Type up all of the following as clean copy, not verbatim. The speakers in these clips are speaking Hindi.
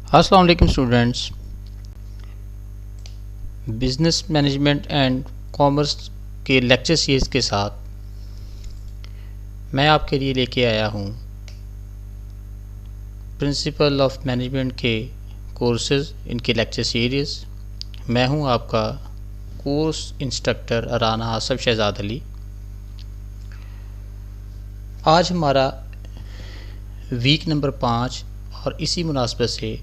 अस्सलाम वालेकुम students. Business management and commerce के लेक्चर सीरीज़ के साथ मैं आपके लिए लेके आया हूँ प्रिंसिपल ऑफ मैनेजमेंट के कोर्सेज, इनके लेक्चर सीरीज़। मैं हूँ आपका कोर्स इंस्ट्रक्टर राना आसफ शहजाद अली। आज हमारा वीक नंबर 5 और इसी मुनासबत से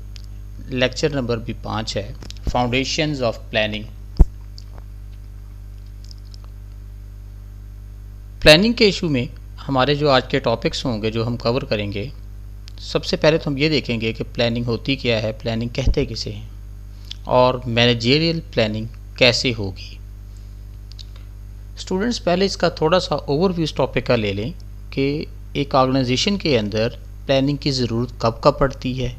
लेक्चर नंबर भी 5 है, फाउंडेशंस ऑफ प्लानिंग। प्लानिंग के इशू में हमारे जो आज के टॉपिक्स होंगे जो हम कवर करेंगे, सबसे पहले तो हम ये देखेंगे कि प्लानिंग होती क्या है, प्लानिंग कहते किसे हैं, और मैनेजरियल प्लानिंग कैसे होगी। स्टूडेंट्स, पहले इसका थोड़ा सा ओवरव्यू इस टॉपिक का ले लें कि एक ऑर्गेनाइजेशन के अंदर प्लानिंग की ज़रूरत कब कब पड़ती है,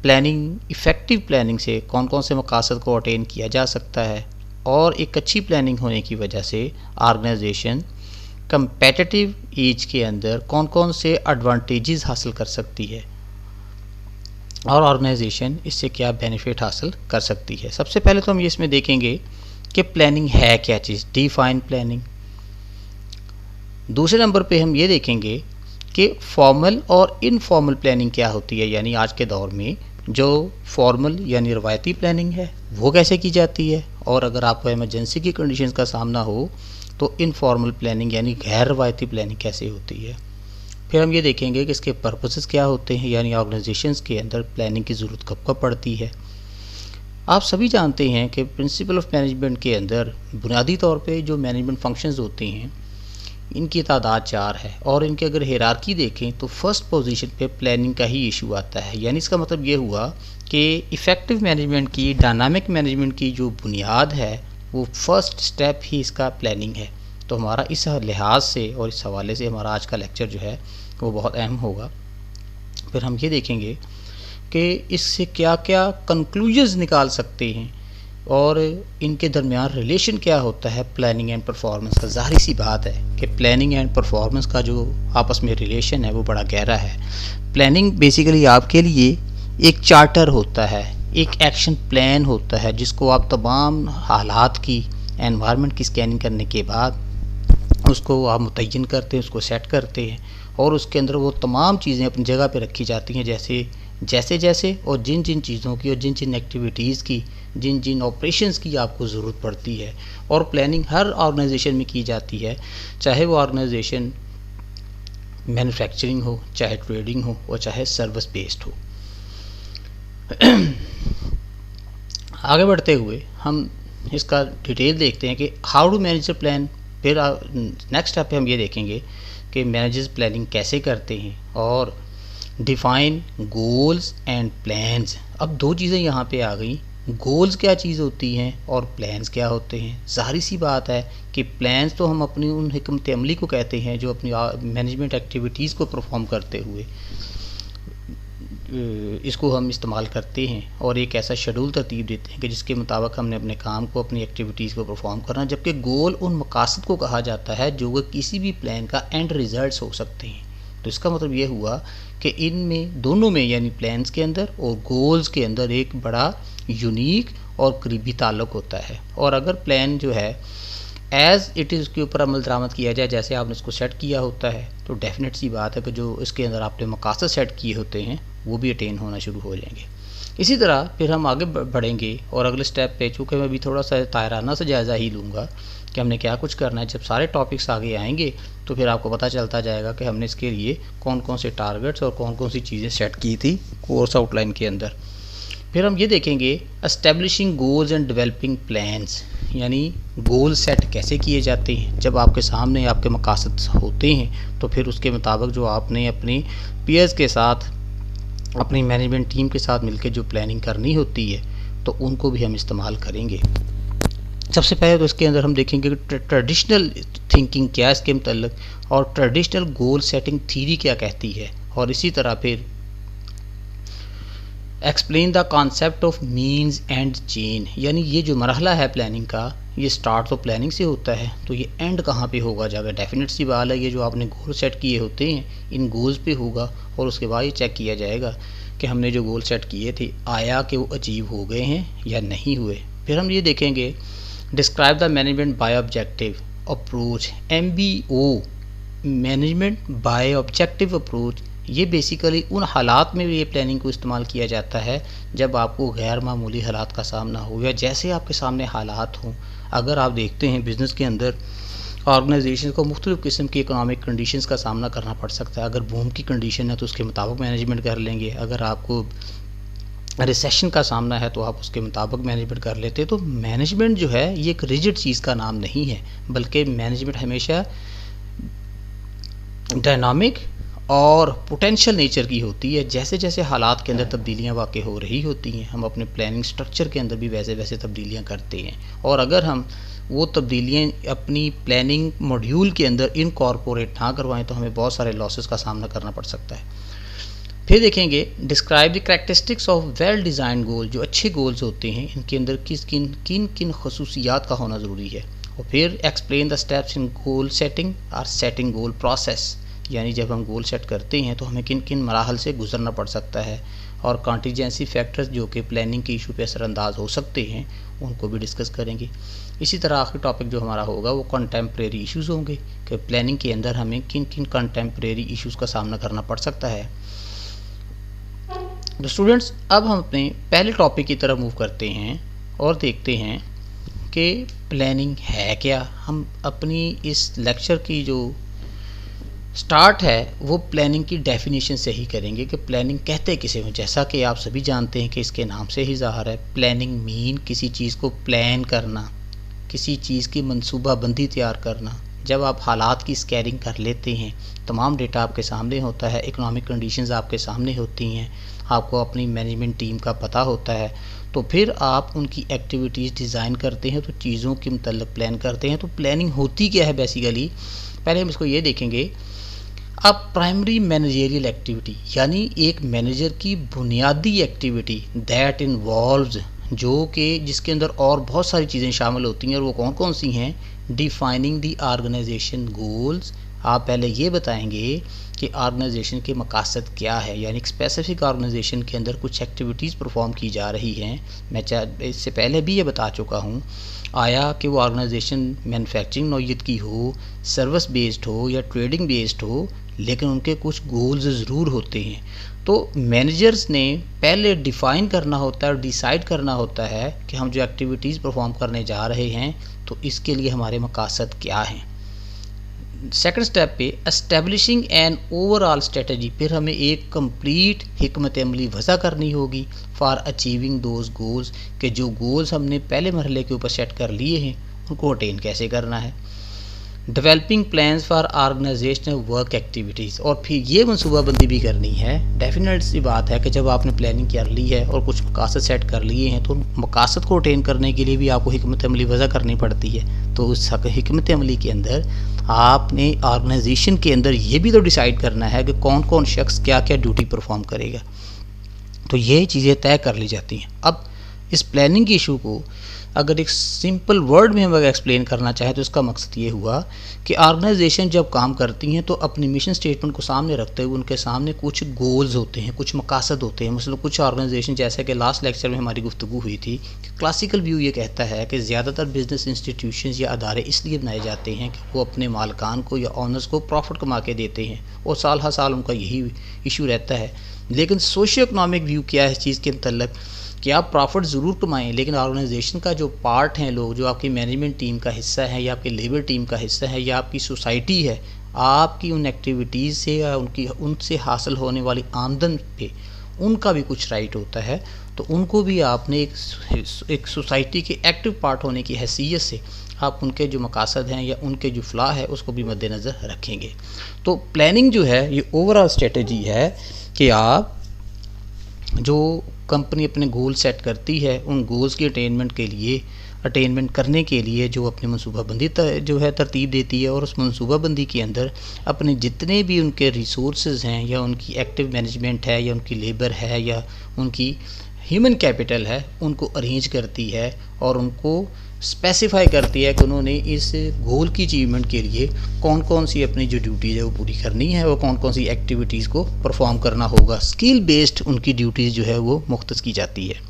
प्लानिंग, इफ़ेक्टिव प्लानिंग से कौन कौन से मकासद को अटेन किया जा सकता है, और एक अच्छी प्लानिंग होने की वजह से ऑर्गेनाइजेशन कंपेटिटिव एज के अंदर कौन कौन से एडवांटेजेस हासिल कर सकती है और ऑर्गेनाइजेशन इससे क्या बेनिफिट हासिल कर सकती है। सबसे पहले तो हम ये इसमें देखेंगे कि प्लानिंग है क्या चीज़, डिफाइन प्लानिंग। दूसरे नंबर पे हम ये देखेंगे कि फॉर्मल और इनफॉर्मल प्लानिंग क्या होती है, यानी आज के दौर में जो फॉर्मल यानी रवायती प्लानिंग है वो कैसे की जाती है, और अगर आपको इमरजेंसी की कंडीशंस का सामना हो तो इनफॉर्मल प्लानिंग यानी गैर रवायती प्लानिंग कैसे होती है। फिर हम ये देखेंगे कि इसके पर्पसेस क्या होते हैं, यानी ऑर्गेनाइजेशंस के अंदर प्लानिंग की ज़रूरत कब कब पड़ती है। आप सभी जानते हैं कि प्रिंसिपल ऑफ मैनेजमेंट के अंदर बुनियादी तौर पे जो मैनेजमेंट फंक्शंस होते हैं इनकी तादाद 4 है, और इनके अगर हिरार्की देखें तो फर्स्ट पोजीशन पे प्लानिंग का ही इशू आता है। यानी इसका मतलब ये हुआ कि इफ़ेक्टिव मैनेजमेंट की, डायनामिक मैनेजमेंट की जो बुनियाद है वो फर्स्ट स्टेप ही इसका प्लानिंग है। तो हमारा इस लिहाज से और इस हवाले से हमारा आज का लेक्चर जो है वो बहुत अहम होगा। फिर हम ये देखेंगे कि इससे क्या क्या कंक्लूजन्स निकाल सकते हैं और इनके दरमियान रिलेशन क्या होता है प्लानिंग एंड परफॉर्मेंस का। ज़ाहिर सी बात है कि प्लानिंग एंड परफॉर्मेंस का जो आपस में रिलेशन है वो बड़ा गहरा है। प्लानिंग बेसिकली आपके लिए एक चार्टर होता है, एक एक्शन प्लान होता है, जिसको आप तमाम हालात की, एनवायरनमेंट की स्कैनिंग करने के बाद उसको आप मुतय्यन करते हैं, उसको सेट करते हैं, और उसके अंदर वो तमाम चीज़ें अपनी जगह पे रखी जाती हैं, जैसे जैसे और जिन जिन चीज़ों की और जिन जिन एक्टिविटीज़ की, जिन जिन ऑपरेशंस की आपको ज़रूरत पड़ती है। और प्लानिंग हर ऑर्गेनाइजेशन में की जाती है, चाहे वो ऑर्गेनाइजेशन मैन्युफैक्चरिंग हो, चाहे ट्रेडिंग हो, और चाहे सर्विस बेस्ड हो। आगे बढ़ते हुए हम इसका डिटेल देखते हैं कि how to manage a plan. फिर नेक्स्ट स्टेप पे हम ये देखेंगे कि मैनेजर्स प्लानिंग कैसे करते हैं, और डिफाइन गोल्स एंड प्लान्स। अब दो चीज़ें यहाँ पे आ गई, गोल्स क्या चीज़ होती हैं और प्लान्स क्या होते हैं। ज़ाहिर सी बात है कि प्लान्स तो हम अपनी उन हिकमत अमली को कहते हैं जो अपनी मैनेजमेंट एक्टिविटीज़ को परफॉर्म करते हुए इसको हम इस्तेमाल करते हैं, और एक ऐसा शेड्यूल तरतीब देते हैं कि जिसके मुताबिक हमने अपने काम को, अपनी एक्टिविटीज़ को परफॉर्म करना। जबकि गोल उन मकासद को कहा जाता है जो कि किसी भी प्लान का एंड रिजल्ट्स हो सकते हैं। तो इसका मतलब ये हुआ कि इनमें दोनों में, यानी प्लान्स के अंदर और गोल्स के अंदर एक बड़ा यूनिक और करीबी ताल्लुक़ होता है। और अगर प्लान जो है एज़ इट इज़ उसके ऊपर अमल दरामद किया जाए जैसे आपने इसको सेट किया होता है, तो डेफिनेट सी बात है कि जो इसके अंदर आपने मकासद सेट किए होते हैं वो भी अटेन होना शुरू हो जाएंगे। इसी तरह फिर हम आगे बढ़ेंगे और अगले स्टेप पे, चूँकि मैं अभी थोड़ा सा तायराना से जायज़ा ही लूँगा कि हमने क्या कुछ करना है। जब सारे टॉपिक्स आगे आएंगे तो फिर आपको पता चलता जाएगा कि हमने इसके लिए कौन कौन से टारगेट्स और कौन कौन सी चीज़ें सेट की थी कोर्स आउटलाइन के अंदर। फिर हम ये देखेंगे establishing goals and developing plans, यानी गोल सेट कैसे किए जाते हैं। जब आपके सामने आपके मकासद होते हैं तो फिर उसके मुताबिक जो आपने अपने पीयर्स के साथ, अपनी मैनेजमेंट टीम के साथ मिलकर जो प्लानिंग करनी होती है तो उनको भी हम इस्तेमाल करेंगे। सबसे पहले तो इसके अंदर हम देखेंगे कि ट्रेडिशनल थिंकिंग क्या है इसके मतलब, और ट्रेडिशनल गोल सेटिंग थीरी क्या कहती है, और इसी तरह फिर explain the concept of means and chain. यानी ये जो मरहला है प्लानिंग का, ये स्टार्ट तो प्लानिंग से होता है, तो ये एंड कहाँ पे होगा जाकर। डेफिनेट सी बात है, ये जो आपने गोल सेट किए होते हैं इन गोल्स पे होगा, और उसके बाद ये चेक किया जाएगा कि हमने जो गोल सेट किए थे आया कि वो अचीव हो गए हैं या नहीं हुए। फिर हम ये देखेंगे describe the management by objective approach, MBO, management by objective approach. ये बेसिकली उन हालात में भी ये प्लानिंग को इस्तेमाल किया जाता है जब आपको गैर मामूली हालात का सामना हो या जैसे आपके सामने हालात हों। अगर आप देखते हैं बिज़नेस के अंदर ऑर्गेनाइजेशन को मुख्तलिफ़ किस्म की इकोनॉमिक कंडीशंस का सामना करना पड़ सकता है। अगर बूम की कंडीशन है तो उसके मुताबिक मैनेजमेंट कर लेंगे, अगर आपको रिसेशन का सामना है तो आप उसके मुताबिक मैनेजमेंट कर लेते हैं। तो मैनेजमेंट जो है ये एक रिजिड चीज़ का नाम नहीं है, बल्कि मैनेजमेंट हमेशा डायनामिक और पोटेंशियल नेचर की होती है। जैसे जैसे हालात के अंदर तब्दीलियाँ वाक़ई हो रही होती हैं, हम अपने प्लानिंग स्ट्रक्चर के अंदर भी वैसे वैसे तब्दीलियाँ करते हैं। और अगर हम वो तब्दीलियाँ अपनी प्लानिंग मॉड्यूल के अंदर इनकॉर्पोरेट ना करवाएं तो हमें बहुत सारे लॉसेस का सामना करना पड़ सकता है। फिर देखेंगे describe the characteristics of well design goal. जो अच्छे गोल्स होते हैं इनके अंदर किन किन खसूसियात का होना ज़रूरी है। और फिर explain the steps in goal setting और सेटिंग गोल प्रोसेस, यानी जब हम गोल सेट करते हैं तो हमें किन किन मराहल से गुजरना पड़ सकता है। और कॉन्टीजेंसी फैक्टर्स जो कि प्लानिंग के इशू पे असरअंदाज हो सकते हैं उनको भी डिस्कस करेंगे। इसी तरह आखिरी टॉपिक जो हमारा होगा वो कंटेम्प्रेरी इश्यूज़ होंगे कि प्लानिंग के अंदर हमें किन किन कंटेम्प्रेरी इश्यूज़ का सामना करना पड़ सकता है। तो स्टूडेंट्स अब हम अपने पहले टॉपिक की तरफ मूव करते हैं और देखते हैं कि प्लानिंग है क्या। हम अपनी इस लेक्चर की जो स्टार्ट है वो प्लानिंग की डेफिनेशन से ही करेंगे कि प्लानिंग कहते किसे हैं। जैसा कि आप सभी जानते हैं कि इसके नाम से ही ज़ाहिर है, प्लानिंग मीन किसी चीज़ को प्लान करना, किसी चीज़ की मनसूबाबंदी तैयार करना। जब आप हालात की स्कैनिंग कर लेते हैं, तमाम डेटा आपके सामने होता है, इकोनॉमिक कंडीशंस आपके सामने होती हैं, आपको अपनी मैनेजमेंट टीम का पता होता है, तो फिर आप उनकी एक्टिविटीज़ डिज़ाइन करते हैं, तो चीज़ों के मतलब प्लान करते हैं। तो प्लानिंग होती क्या है बेसिकली, पहले हम इसको ये देखेंगे। अब प्राइमरी मैनेजरियल एक्टिविटी यानी एक मैनेजर की बुनियादी एक्टिविटी दैट इन्वॉल्व्स, जो कि जिसके अंदर और बहुत सारी चीज़ें शामिल होती हैं। और वो कौन कौन सी हैं? Defining the organisation goals. आप पहले ये बताएंगे कि ऑर्गेनाइजेशन के मकासद क्या है, यानी एक स्पेसिफिक ऑर्गेनाइजेशन के अंदर कुछ एक्टिविटीज़ परफॉर्म की जा रही हैं। मैं इससे पहले भी ये बता चुका हूँ, आया कि वो ऑर्गेनाइजेशन मैन्युफैक्चरिंग नौइयत की हो, सर्विस बेस्ड हो या ट्रेडिंग बेस्ड हो, लेकिन उनके कुछ गोल्स ज़रूर होते हैं। तो मैनेजर्स ने पहले डिफ़ाइन करना होता है और डिसाइड करना होता है कि हम जो एक्टिविटीज़ परफॉर्म करने जा रहे हैं तो इसके लिए हमारे मकासद क्या हैं। सेकंड स्टेप पे एस्टेब्लिशिंग एन ओवरऑल स्ट्रेटजी, फिर हमें एक कंप्लीट हिकमत अमली वज़ा करनी होगी फॉर अचीविंग दोज गोल्स, कि जो गोल्स हमने पहले मरहले के ऊपर सेट कर लिए हैं उनको अटेन कैसे करना है। Developing plans for organisational work activities, और फिर ये मनसूबाबंदी भी करनी है। डेफिनेट सी बात है कि जब आपने प्लानिंग कर ली है और कुछ मकासद सेट कर लिए हैं तो मकासद को अटेन करने के लिए भी आपको हिकमत अमली वज़ा करनी पड़ती है। तो उस हिकमत अमली के अंदर आपने ऑर्गेनाइजेशन के अंदर ये भी तो डिसाइड करना है कि कौन कौन शख्स क्या क्या ड्यूटी परफॉर्म करेगा। तो ये चीज़ें तय कर ली जाती हैं। अब इस प्लानिंग के इशू को अगर एक सिंपल वर्ड में हम अगर एक्सप्लेन करना चाहें तो इसका मकसद ये हुआ कि ऑर्गेनाइजेशन जब काम करती हैं तो अपनी मिशन स्टेटमेंट को सामने रखते हुए उनके सामने कुछ गोल्स होते हैं, कुछ मकासद होते हैं। मतलब कुछ ऑर्गेनाइजेशन, जैसे कि लास्ट लेक्चर में हमारी गुफ्तगू हुई थी कि क्लासिकल व्यू ये कहता है कि ज़्यादातर बिजनेस इंस्टीट्यूशंस या अदारे इसलिए बनाए जाते हैं कि वो अपने मालकान को या ऑनर्स को प्रॉफिट कमा के देते हैं और साल हर साल उनका यही इशू रहता है। लेकिन सोशियो इकनॉमिक व्यू क्या है इस चीज़ के मतलब कि आप प्रॉफिट ज़रूर कमाएं, लेकिन ऑर्गेनाइजेशन का जो पार्ट हैं लोग, जो आपकी मैनेजमेंट टीम का हिस्सा है या आपकी लेबर टीम का हिस्सा है या आपकी सोसाइटी है, आपकी उन एक्टिविटीज़ से या उनसे हासिल होने वाली आमदन पे उनका भी कुछ राइट होता है। तो उनको भी आपने एक सोसाइटी के एक्टिव पार्ट होने की हैसियत से आप उनके जो मकासद हैं या उनके जो फलाह है उसको भी मद्देनज़र रखेंगे। तो प्लानिंग जो है ये ओवरऑल स्ट्रेटजी है कि आप जो कंपनी अपने गोल सेट करती है उन गोल्स की अटेनमेंट करने के लिए जो अपनी मनसूबाबंदी जो है तरतीब देती है, और उस मनसूबाबंदी के अंदर अपने जितने भी उनके रिसोर्सेज हैं या उनकी एक्टिव मैनेजमेंट है या उनकी लेबर है या उनकी ह्यूमन कैपिटल है उनको अरेंज करती है और उनको स्पेसिफाई करती है कि उन्होंने इस गोल की अचीवमेंट के लिए कौन कौन सी अपनी जो ड्यूटीज़ है वो पूरी करनी है और कौन कौन सी एक्टिविटीज़ को परफॉर्म करना होगा। स्किल बेस्ड उनकी ड्यूटीज़ जो है वो मुख्तस की जाती है।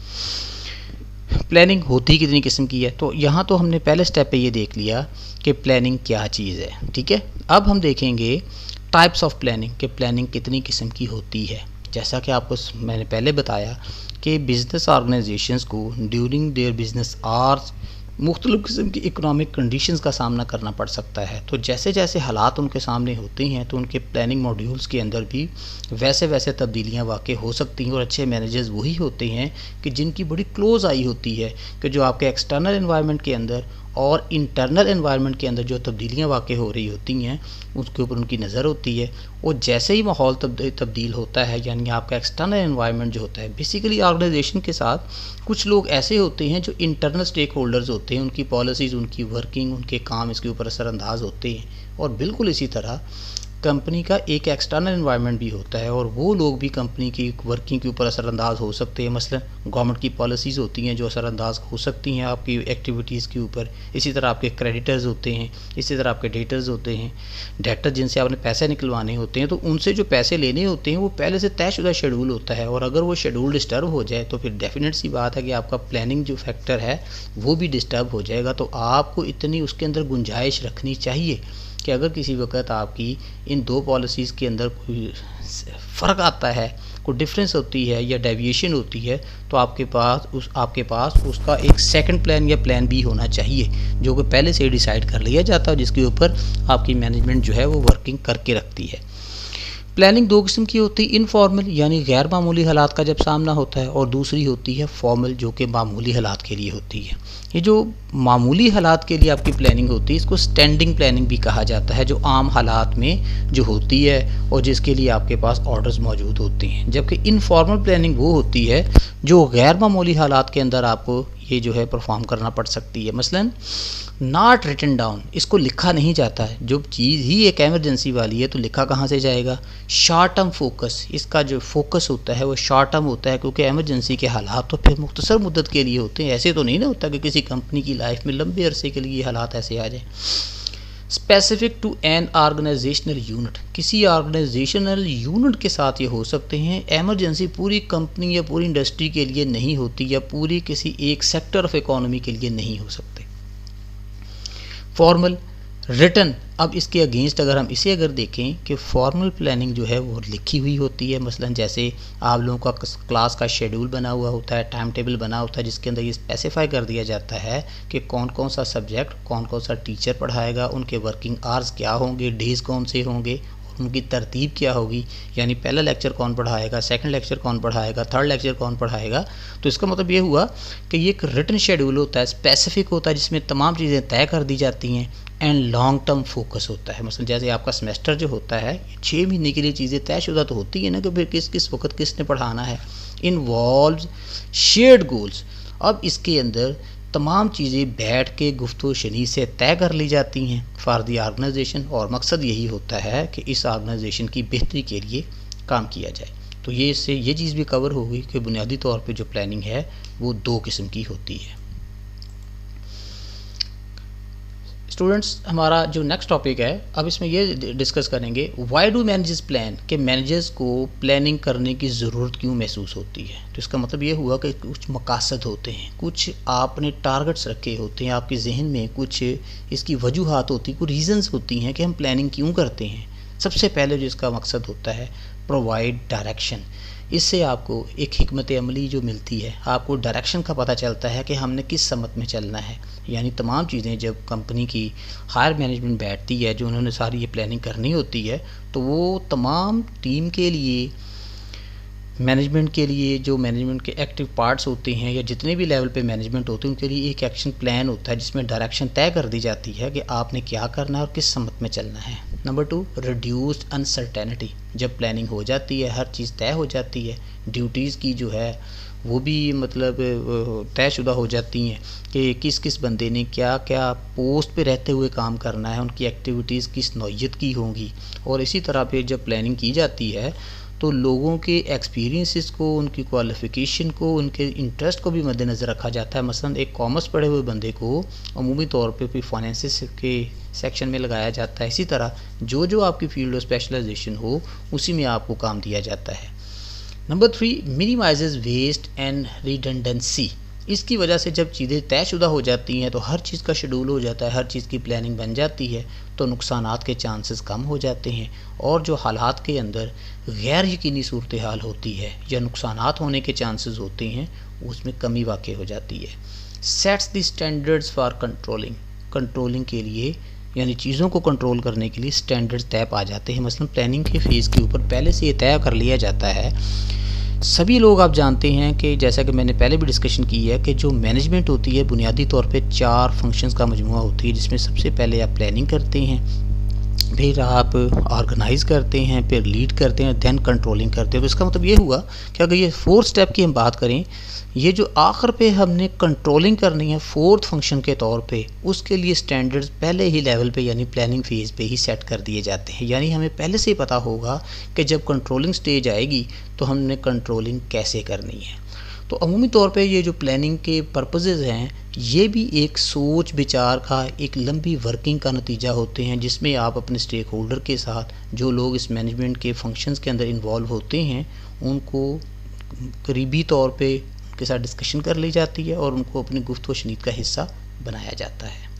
प्लानिंग होती कितनी किस्म की है, तो यहाँ तो हमने पहले स्टेप पे ये देख लिया कि प्लानिंग क्या चीज़ है, ठीक है। अब हम देखेंगे टाइप्स ऑफ प्लानिंग कि प्लानिंग कितनी किस्म की होती है। जैसा कि आपको मैंने पहले बताया कि बिज़नेस ऑर्गेनाइजेशंस को ड्यूरिंग देयर बिज़नेस आवर्स मुख्तलिफ़ किस्म की इकोनॉमिक कंडीशंस का सामना करना पड़ सकता है। तो जैसे जैसे हालात उनके सामने होते हैं तो उनके प्लानिंग मॉड्यूल्स के अंदर भी वैसे वैसे तब्दीलियां वाक़ई हो सकती हैं। और अच्छे मैनेजर्स वही होते हैं कि जिनकी बड़ी क्लोज आई होती है कि जो आपके एक्सटर्नल एनवायरनमेंट के अंदर और इंटरनल एनवायरनमेंट के अंदर जो तब्दीलियां वाक़ई हो रही होती हैं उसके ऊपर उनकी नज़र होती है। और जैसे ही माहौल तब्दील होता है, यानी आपका एक्सटर्नल एनवायरनमेंट जो होता है, बेसिकली ऑर्गेनाइजेशन के साथ कुछ लोग ऐसे होते हैं जो इंटरनल स्टेक होल्डर्स होते हैं, उनकी पॉलिसीज़, उनकी वर्किंग, उनके काम इसके ऊपर असरअंदाज होते हैं। और बिल्कुल इसी तरह कंपनी का एक एक्सटर्नल एनवायरनमेंट भी होता है और वो लोग भी कंपनी की वर्किंग के ऊपर असरअंदाज हो सकते हैं। मसलन गवर्नमेंट की पॉलिसीज़ होती हैं जो असरअंदाज हो सकती हैं आपकी एक्टिविटीज़ के ऊपर। इसी तरह आपके क्रेडिटर्स होते हैं, इसी तरह आपके डेटर्स होते हैं। डेटर जिनसे आपने पैसे निकलवाने होते हैं तो उनसे जो पैसे लेने होते हैं वो पहले से तयशुदा शेड्यूल होता है और अगर वो शेड्यूल डिस्टर्ब हो जाए तो फिर डेफिनेट सी बात है कि आपका प्लानिंग जो फैक्टर है वो भी डिस्टर्ब हो जाएगा। तो आपको इतनी उसके अंदर गुंजाइश रखनी चाहिए कि अगर किसी वक्त आपकी इन दो पॉलिसीज़ के अंदर कोई फ़र्क आता है, कोई डिफरेंस होती है या डेविएशन होती है, तो आपके पास उसका एक सेकंड प्लान या प्लान बी होना चाहिए जो कि पहले से ही डिसाइड कर लिया जाता है, जिसके ऊपर आपकी मैनेजमेंट जो है वो वर्किंग करके रखती है। प्लानिंग दो किस्म की होती है, इनफॉर्मल यानी गैर मामूली हालात का जब सामना होता है, और दूसरी होती है फॉर्मल जो कि मामूली हालात के लिए होती है। ये जो मामूली हालात के लिए आपकी प्लानिंग होती है इसको स्टैंडिंग प्लानिंग भी कहा जाता है, जो आम हालात में जो होती है और जिसके लिए आपके पास ऑर्डर्स मौजूद होते हैं। जबकि इनफॉर्मल प्लानिंग वो होती है जो गैर मामूली हालात के अंदर आपको ये जो है परफॉर्म करना पड़ सकती है। मसलन नॉट रिटन डाउन, इसको लिखा नहीं जाता है। जो चीज़ ही एक एमरजेंसी वाली है तो लिखा कहाँ से जाएगा। शॉर्ट टर्म फोकस, इसका जो फोकस होता है वो शॉर्ट टर्म होता है क्योंकि एमरजेंसी के हालात तो फिर मुख्तसर मुद्दत के लिए होते हैं। ऐसे तो नहीं ना होता कि किसी कंपनी की लाइफ में लंबे अरसे के लिए हालात ऐसे आ जाए। Specific to an organisational unit, किसी ऑर्गेनाइजेशनल यूनिट के साथ ये हो सकते हैं। एमरजेंसी पूरी कंपनी या पूरी इंडस्ट्री के लिए नहीं होती या पूरी किसी एक सेक्टर ऑफ इकोनॉमी के लिए नहीं हो सकते। फॉर्मल रिटन, अब इसके अगेंस्ट अगर देखें कि फॉर्मल प्लानिंग जो है वो लिखी हुई होती है। मसलन जैसे आप लोगों का क्लास का शेड्यूल बना हुआ होता है, टाइम टेबल बना होता है, जिसके अंदर ये स्पेसिफाई कर दिया जाता है कि कौन कौन सा सब्जेक्ट कौन कौन सा टीचर पढ़ाएगा, उनके वर्किंग आवर्स क्या होंगे, डेज़ कौन से होंगे, उनकी तरतीब क्या होगी, यानी पहला लेक्चर कौन पढ़ाएगा, सेकंड लेक्चर कौन पढ़ाएगा, थर्ड लेक्चर कौन पढ़ाएगा। तो इसका मतलब ये हुआ कि ये एक रिटन शेड्यूल होता है, स्पेसिफिक होता है, जिसमें तमाम चीज़ें तय कर दी जाती हैं। एंड लॉन्ग टर्म फोकस होता है। मतलब जैसे आपका सेमेस्टर जो होता है 6 महीने के लिए चीज़ें तयशुदा तो होती है ना कि फिर किस वक्त किसने पढ़ाना है। इन्वॉल्व्स शेयर्ड गोल्स, अब इसके अंदर तमाम चीज़ें बैठ के गुफ्तगू शनी से तय कर ली जाती हैं फॉर दी ऑर्गेनाइजेशन, और मकसद यही होता है कि इस ऑर्गेनाइजेशन की बेहतरी के लिए काम किया जाए। तो ये इससे ये चीज़ भी कवर हो गई कि बुनियादी तौर पे जो प्लानिंग है वो 2 किस्म की होती है। स्टूडेंट्स, हमारा जो नेक्स्ट टॉपिक है अब इसमें ये डिस्कस करेंगे व्हाई डू मैनेजर्स प्लान, कि मैनेजर्स को प्लानिंग करने की ज़रूरत क्यों महसूस होती है। तो इसका मतलब ये हुआ कि कुछ मकासद होते हैं, कुछ आपने टारगेट्स रखे होते हैं आपके जहन में, कुछ इसकी वजूहात होती हैं, कुछ रीज़न्स होती हैं कि हम प्लानिंग क्यों करते हैं। सबसे पहले जो इसका मकसद होता है प्रोवाइड डायरेक्शन, इससे आपको एक हिकमत अमली जो मिलती है, आपको डायरेक्शन का पता चलता है कि हमने किस समत में चलना है। यानी तमाम चीज़ें जब कंपनी की हायर मैनेजमेंट बैठती है, जो उन्होंने सारी ये प्लानिंग करनी होती है, तो वो तमाम टीम के लिए, मैनेजमेंट के लिए, जो मैनेजमेंट के एक्टिव पार्ट्स होते हैं या जितने भी लेवल पे मैनेजमेंट होते हैं उनके लिए एक एक्शन प्लान होता है जिसमें डायरेक्शन तय कर दी जाती है कि आपने क्या करना है और किस समत में चलना है। नंबर 2, रिड्यूस्ड अनसर्टेनिटी, जब प्लानिंग हो जाती है, हर चीज़ तय हो जाती है, ड्यूटीज़ की जो है वो भी मतलब तयशुदा हो जाती हैं कि किस किस बंदे ने क्या क्या पोस्ट पे रहते हुए काम करना है, उनकी एक्टिविटीज़ किस नौइयत की होंगी। और इसी तरह पे जब प्लानिंग की जाती है तो लोगों के एक्सपीरियंसेस को, उनकी क्वालिफ़िकेशन को, उनके इंटरेस्ट को भी मद्देनज़र रखा जाता है। मसलन एक कॉमर्स पढ़े हुए बंदे को अमूमी तौर पे भी फाइनेंसिस के सेक्शन में लगाया जाता है। इसी तरह जो जो आपकी फील्ड ऑफ स्पेशलाइजेशन हो उसी में आपको काम दिया जाता है। Number 3, minimises waste and redundancy. इसकी वजह से जब चीज़ें तयशुदा हो जाती हैं तो हर चीज़ का शेड्यूल हो जाता है, हर चीज़ की प्लानिंग बन जाती है, तो नुकसानात के चांसेस कम हो जाते हैं और जो हालात के अंदर गैर यकीनी सूरत हाल होती है या नुकसानात होने के चांसेस होते हैं उसमें कमी वाक़ई हो जाती है। Sets the standards for controlling के लिए, यानी चीज़ों को कंट्रोल करने के लिए स्टैंडर्ड्स तय आ जाते हैं। मसलन प्लानिंग के फेज़ के ऊपर पहले से ये तय कर लिया जाता है। सभी लोग आप जानते हैं कि जैसा कि मैंने पहले भी डिस्कशन की है कि जो मैनेजमेंट होती है बुनियादी तौर पे 4 फंक्शंस का मजमुआ होती है, जिसमें सबसे पहले आप प्लानिंग करते हैं, फिर आप ऑर्गेनाइज़ करते हैं, फिर लीड करते हैं, देन कंट्रोलिंग करते हैं। तो इसका मतलब ये हुआ कि अगर ये 4 स्टेप की हम बात करें, ये जो आखिर पे हमने कंट्रोलिंग करनी है 4th फंक्शन के तौर पे, उसके लिए स्टैंडर्ड्स पहले ही लेवल पे यानी प्लानिंग फेज़ पे ही सेट कर दिए जाते हैं। यानी हमें पहले से ही पता होगा कि जब कंट्रोलिंग स्टेज आएगी तो हमने कंट्रोलिंग कैसे करनी है। तो अमूमी तौर पे ये जो प्लानिंग के पर्पसेस हैं ये भी एक सोच विचार का, एक लंबी वर्किंग का नतीजा होते हैं, जिसमें आप अपने स्टेक होल्डर के साथ, जो लोग इस मैनेजमेंट के फंक्शंस के अंदर इन्वॉल्व होते हैं, उनको करीबी तौर पे के साथ डिस्कशन कर ली जाती है और उनको अपनी गुफ्तगू शनीद का हिस्सा बनाया जाता है।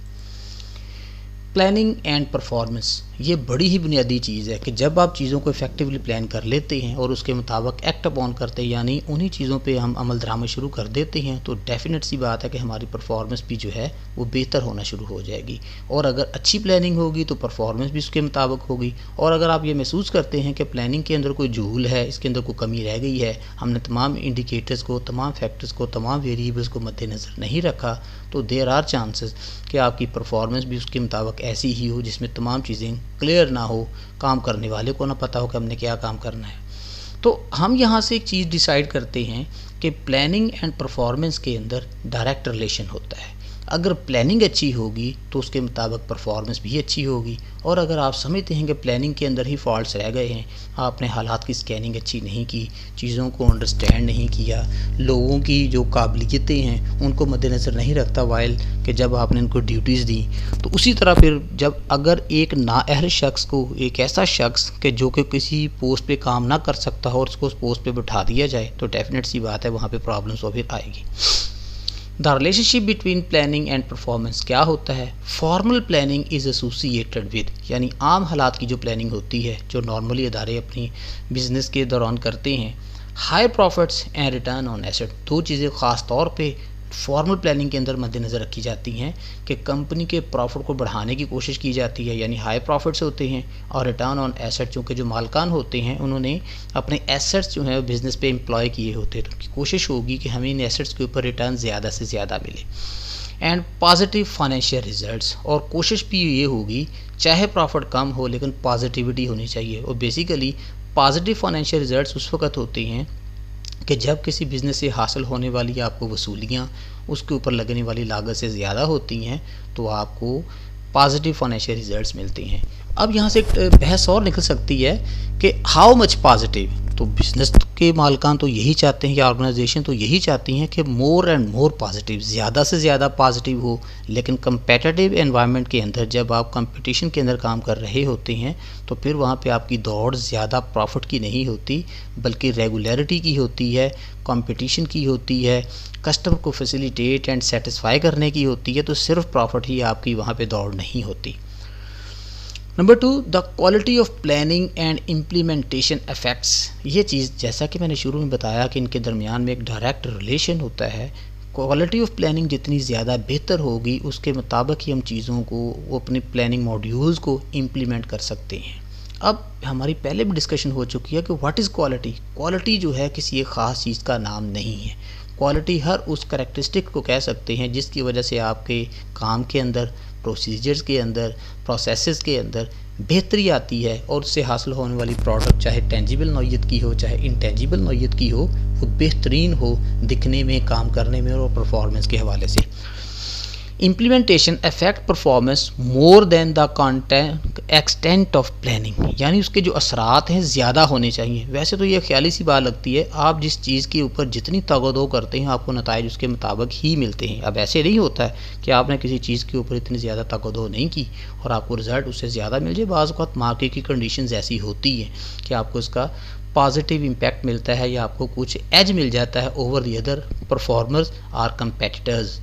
प्लानिंग एंड परफॉर्मेंस ये बड़ी ही बुनियादी चीज़ है कि जब आप चीज़ों को इफेक्टिवली प्लान कर लेते हैं और उसके मुताबिक एक्ट अपॉन करते हैं, यानी उन्हीं चीज़ों पे हम अमल दरामद शुरू कर देते हैं, तो डेफिनेट सी बात है कि हमारी परफॉर्मेंस भी जो है वो बेहतर होना शुरू हो जाएगी। और अगर अच्छी प्लानिंग होगी तो परफॉर्मेंस भी उसके मुताबिक होगी। और अगर आप ये महसूस करते हैं कि प्लानिंग के अंदर कोई झूल है, इसके अंदर कोई कमी रह गई है, हमने तमाम इंडिकेटर्स को, तमाम फैक्टर्स को, तमाम वेरिएबल्स को मद्देनज़र नहीं रखा, तो देयर आर चांसेस कि आपकी परफॉर्मेंस भी उसके मुताबिक ऐसी ही हो जिसमें तमाम चीज़ें क्लियर ना हो, काम करने वाले को ना पता हो कि हमने क्या काम करना है। तो हम यहाँ से एक चीज़ डिसाइड करते हैं कि प्लानिंग एंड परफॉर्मेंस के अंदर डायरेक्ट रिलेशन होता है। अगर प्लानिंग अच्छी होगी तो उसके मुताबिक परफॉर्मेंस भी अच्छी होगी। और अगर आप समझते हैं कि प्लानिंग के अंदर ही फॉल्ट्स रह गए हैं, आपने हालात की स्कैनिंग अच्छी नहीं की, चीज़ों को अंडरस्टैंड नहीं किया, लोगों की जो काबिलियतें हैं उनको मद्देनज़र नहीं रखता वाइल कि जब आपने इनको ड्यूटीज़ दी, तो उसी तरह फिर जब अगर एक नाअहल शख्स को, एक ऐसा शख्स कि जो कि किसी पोस्ट पे काम ना कर सकता हो और उसको उस पोस्ट पे बिठा दिया जाए, तो डेफिनेट सी बात है वहाँ पे प्रॉब्लम्स फिर आएगी। The relationship between planning and performance क्या होता है? Formal planning is associated with, यानी आम हालात की जो प्लानिंग होती है जो नॉर्मली इदारे अपनी बिजनेस के दौरान करते हैं, high profits and return on asset, दो चीज़ें ख़ास तौर पे फॉर्मल प्लानिंग के अंदर मद्देनज़र रखी जाती हैं कि कंपनी के प्रॉफिट को बढ़ाने की कोशिश की जाती है, यानी हाई प्रॉफिट्स होते हैं, और रिटर्न ऑन एसेट, चूँकि जो मालकान होते हैं उन्होंने अपने एसेट्स जो हैं बिज़नेस पे एम्प्लॉय किए होते हैं, तो उनकी कोशिश होगी कि हमें इन एसेट्स के ऊपर रिटर्न ज़्यादा से ज़्यादा मिले। एंड पॉजिटिव फाइनेंशियल रिजल्ट्स, और कोशिश भी ये होगी चाहे प्रॉफिट कम हो लेकिन पॉजिटिविटी होनी चाहिए। और बेसिकली पॉजिटिव फाइनेंशियल रिजल्ट्स उस वक्त होते हैं कि जब किसी बिज़नेस से हासिल होने वाली आपको वसूलियाँ उसके ऊपर लगने वाली लागत से ज़्यादा होती हैं, तो आपको पॉजिटिव फाइनेंशियल रिजल्ट्स मिलते हैं। अब यहाँ से एक बहस और निकल सकती है कि हाउ मच पॉजिटिव, तो बिज़नेस के मालकान तो यही चाहते हैं या ऑर्गेनाइजेशन तो यही चाहती हैं कि मोर एंड मोर पॉजिटिव, ज़्यादा से ज़्यादा पॉजिटिव हो। लेकिन कंपेटिटिव एनवायरनमेंट के अंदर जब आप कंपटीशन के अंदर काम कर रहे होते हैं तो फिर वहाँ पे आपकी दौड़ ज़्यादा प्रॉफिट की नहीं होती बल्कि रेगुलरिटी की होती है, कंपटीशन की होती है, कस्टमर को फैसिलिटेट एंड सेटिस्फाई करने की होती है। तो सिर्फ प्रॉफिट ही आपकी वहाँ पे दौड़ नहीं होती। Number 2, the quality of planning and implementation effects. ये चीज़ जैसा कि मैंने शुरू में बताया कि इनके दरमियान में एक डायरेक्ट रिलेशन होता है। क्वालिटी ऑफ प्लानिंग जितनी ज़्यादा बेहतर होगी उसके मुताबिक ही हम चीज़ों को, वो अपने प्लानिंग मॉड्यूल्स को इम्प्लीमेंट कर सकते हैं। अब हमारी पहले भी डिस्कशन हो चुकी है कि व्हाट इज़ क्वालिटी। क्वालिटी जो है किसी एक ख़ास चीज़ का नाम नहीं है। क्वालिटी हर उस करैक्टरिस्टिक को कह सकते हैं जिसकी वजह से आपके काम के अंदर, प्रोसीजर्स के अंदर, प्रोसेसेस के अंदर बेहतरी आती है और उससे हासिल होने वाली प्रोडक्ट चाहे टेंजिबल नौइयत की हो चाहे इंटेंजिबल नौइयत की हो, वो बेहतरीन हो दिखने में, काम करने में और परफॉर्मेंस के हवाले से। Implementation affect performance more than the content extent of planning, यानी उसके जो असरात हैं ज़्यादा होने चाहिए। वैसे तो ये ख्याली सी बात लगती है, आप जिस चीज़ के ऊपर जितनी तगदो करते हैं आपको नताइज उसके मुताबिक ही मिलते हैं। अब ऐसे नहीं होता है कि आपने किसी चीज़ के ऊपर इतनी ज़्यादा तगदो नहीं की और आपको रिज़ल्ट उससे ज़्यादा मिल जाए। बाज़ वक़्त मार्केट की कंडीशंस ऐसी होती हैं कि आपको इसका पॉजिटिव इम्पैक्ट मिलता है या आपको कुछ एज मिल जाता है ओवर द अदर परफॉर्मर्स और competitors.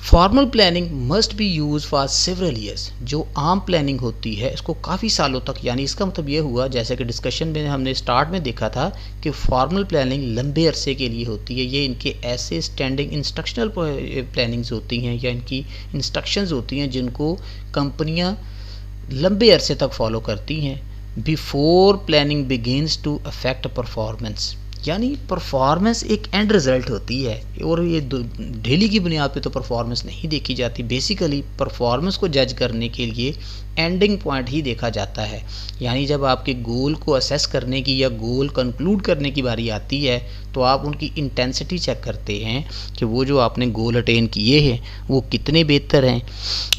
Formal planning must be use for several years. जो आम प्लानिंग होती है इसको काफ़ी सालों तक, यानी इसका मतलब ये हुआ जैसे कि डिस्कशन में हमने स्टार्ट में देखा था कि फॉर्मल प्लानिंग लंबे अरसे के लिए होती है। ये इनके ऐसे स्टैंडिंग इंस्ट्रक्शनल प्लानिंग्स होती हैं या इनकी इंस्ट्रक्शंस होती हैं जिनको कंपनियां लंबे अरसे तक फॉलो करती हैं before planning begins to affect performance. यानी परफॉर्मेंस एक एंड रिज़ल्ट होती है और ये डेली की बुनियाद पे तो परफॉर्मेंस नहीं देखी जाती। बेसिकली परफॉर्मेंस को जज करने के लिए एंडिंग पॉइंट ही देखा जाता है, यानी जब आपके गोल को असेस करने की या गोल कंक्लूड करने की बारी आती है तो आप उनकी इंटेंसिटी चेक करते हैं कि वो जो आपने गोल अटेन किए हैं वो कितने बेहतर हैं,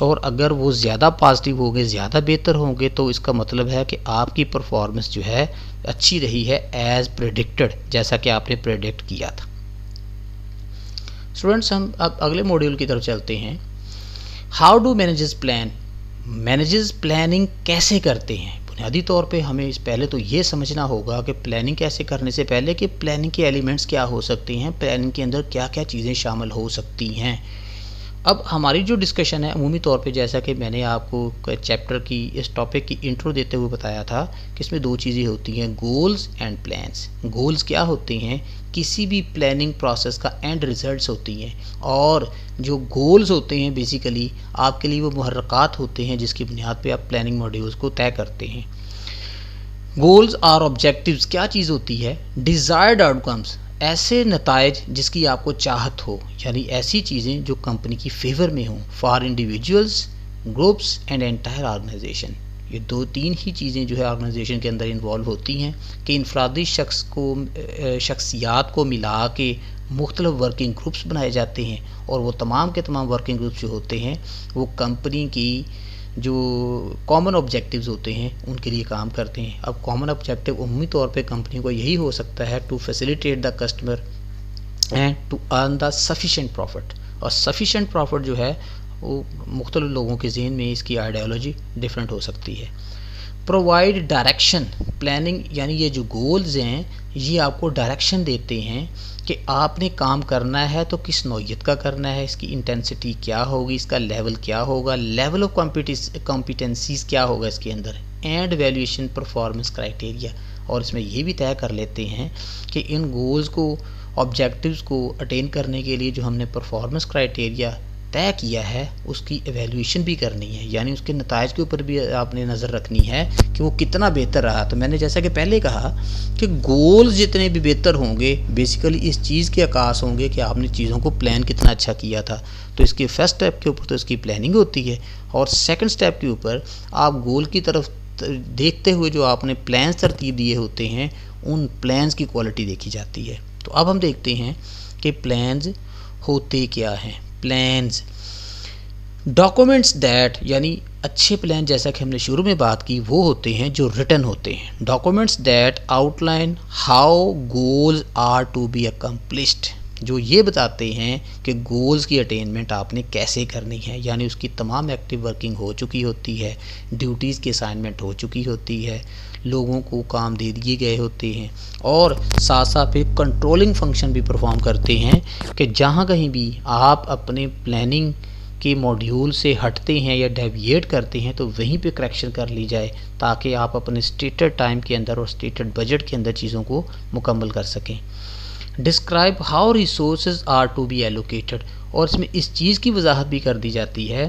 और अगर वो ज़्यादा पॉजिटिव होंगे, ज़्यादा बेहतर होंगे तो इसका मतलब है कि आपकी परफॉर्मेंस जो है अच्छी रही है एज प्रेडिक्टेड, जैसा कि आपने प्रेडिक्ट किया था। स्टूडेंट्स, हम अब अगले मॉड्यूल की तरफ चलते हैं। How do managers plan. Managers planning कैसे करते हैं? बुनियादी तौर पे हमें इस पहले तो ये समझना होगा कि प्लानिंग कैसे करने से पहले कि प्लानिंग के एलिमेंट्स क्या हो सकते हैं, प्लानिंग के अंदर क्या क्या चीज़ें शामिल हो सकती हैं। अब हमारी जो डिस्कशन है अमूमी तौर पे, जैसा कि मैंने आपको चैप्टर की इस टॉपिक की इंट्रो देते हुए बताया था कि इसमें दो चीज़ें होती हैं, गोल्स एंड प्लान्स। गोल्स क्या होते हैं? किसी भी प्लानिंग प्रोसेस का एंड रिजल्ट्स होती हैं, और जो गोल्स होते हैं बेसिकली आपके लिए वो मुहर्रकात होते हैं जिसकी बुनियाद पे आप प्लानिंग मॉड्यूल्स को तय करते हैं। गोल्स और ऑब्जेक्टिव्स क्या चीज़ होती है? डिज़ायर्ड आउटकम्स, ऐसे नताइज जिसकी आपको चाहत हो, यानी ऐसी चीज़ें जो कंपनी की फेवर में हों, for individuals, groups and entire organisation. ये दो तीन ही चीज़ें जो है ऑर्गेनाइजेशन के अंदर इन्वॉल्व होती हैं कि इनफरादी शख्सियात को मिला के मुख्तलिफ वर्किंग ग्रुप्स बनाए जाते हैं, और वो तमाम के तमाम वर्किंग ग्रुप्स जो होते हैं वो कंपनी की जो कॉमन ऑब्जेक्टिव्स होते हैं उनके लिए काम करते हैं। अब कॉमन ऑब्जेक्टिव उम्मी तौर पे कंपनी को यही हो सकता है to facilitate the customer and to earn the sufficient profit. और सफिशेंट प्रॉफिट जो है वो मुख्तलिफ लोगों के जहन में इसकी आइडियोलॉजी डिफरेंट हो सकती है। Provide direction. प्लानिंग यानी ये जो गोल्स हैं ये आपको डायरेक्शन देते हैं कि आपने काम करना है तो किस नौइयत का करना है, इसकी इंटेंसिटी क्या होगी, इसका लेवल क्या होगा, लेवल ऑफ कॉम्पिटेंसीज क्या होगा इसके अंदर, एंड वैल्यूएशन परफॉर्मेंस क्राइटेरिया। और इसमें ये भी तय कर लेते हैं कि इन गोल्स को, ऑब्जेक्टिव्स को अटेन करने के लिए जो हमने परफॉर्मेंस क्राइटेरिया तय किया है उसकी एवेल्यूएशन भी करनी है, यानी उसके नताइज के ऊपर भी आपने नज़र रखनी है कि वो कितना बेहतर रहा। तो मैंने जैसा कि पहले कहा कि गोल्स जितने भी बेहतर होंगे बेसिकली इस चीज़ के अकास होंगे कि आपने चीज़ों को प्लान कितना अच्छा किया था। तो इसके फर्स्ट स्टेप के ऊपर तो इसकी प्लानिंग होती है, और सेकंड स्टेप के ऊपर आप गोल की तरफ देखते हुए जो आपने प्लान्स तरतीब दिए होते हैं उन प्लान्स की क्वालिटी देखी जाती है। तो अब हम देखते हैं कि प्लान्स होते क्या हैं। प्लान्स डॉक्यूमेंट्स दैट, यानी अच्छे प्लान जैसा कि हमने शुरू में बात की वो होते हैं जो रिटन होते हैं। Documents that outline how goals are to be accomplished, जो ये बताते हैं कि गोल्स की अटेनमेंट आपने कैसे करनी है, यानी उसकी तमाम एक्टिव वर्किंग हो चुकी होती है, ड्यूटीज़ की असाइनमेंट हो चुकी होती है, लोगों को काम दे दिए गए होते हैं, और साथ साथ फिर कंट्रोलिंग फंक्शन भी परफॉर्म करते हैं कि जहाँ कहीं भी आप अपने प्लानिंग के मॉड्यूल से हटते हैं या डेविएट करते हैं तो वहीं पे करेक्शन कर ली जाए ताकि आप अपने स्टेटेड टाइम के अंदर और स्टेटेड बजट के अंदर चीज़ों को मुकम्मल कर सकें। Describe how resources are to be allocated, और इसमें इस चीज़ की वजाहत भी कर दी जाती है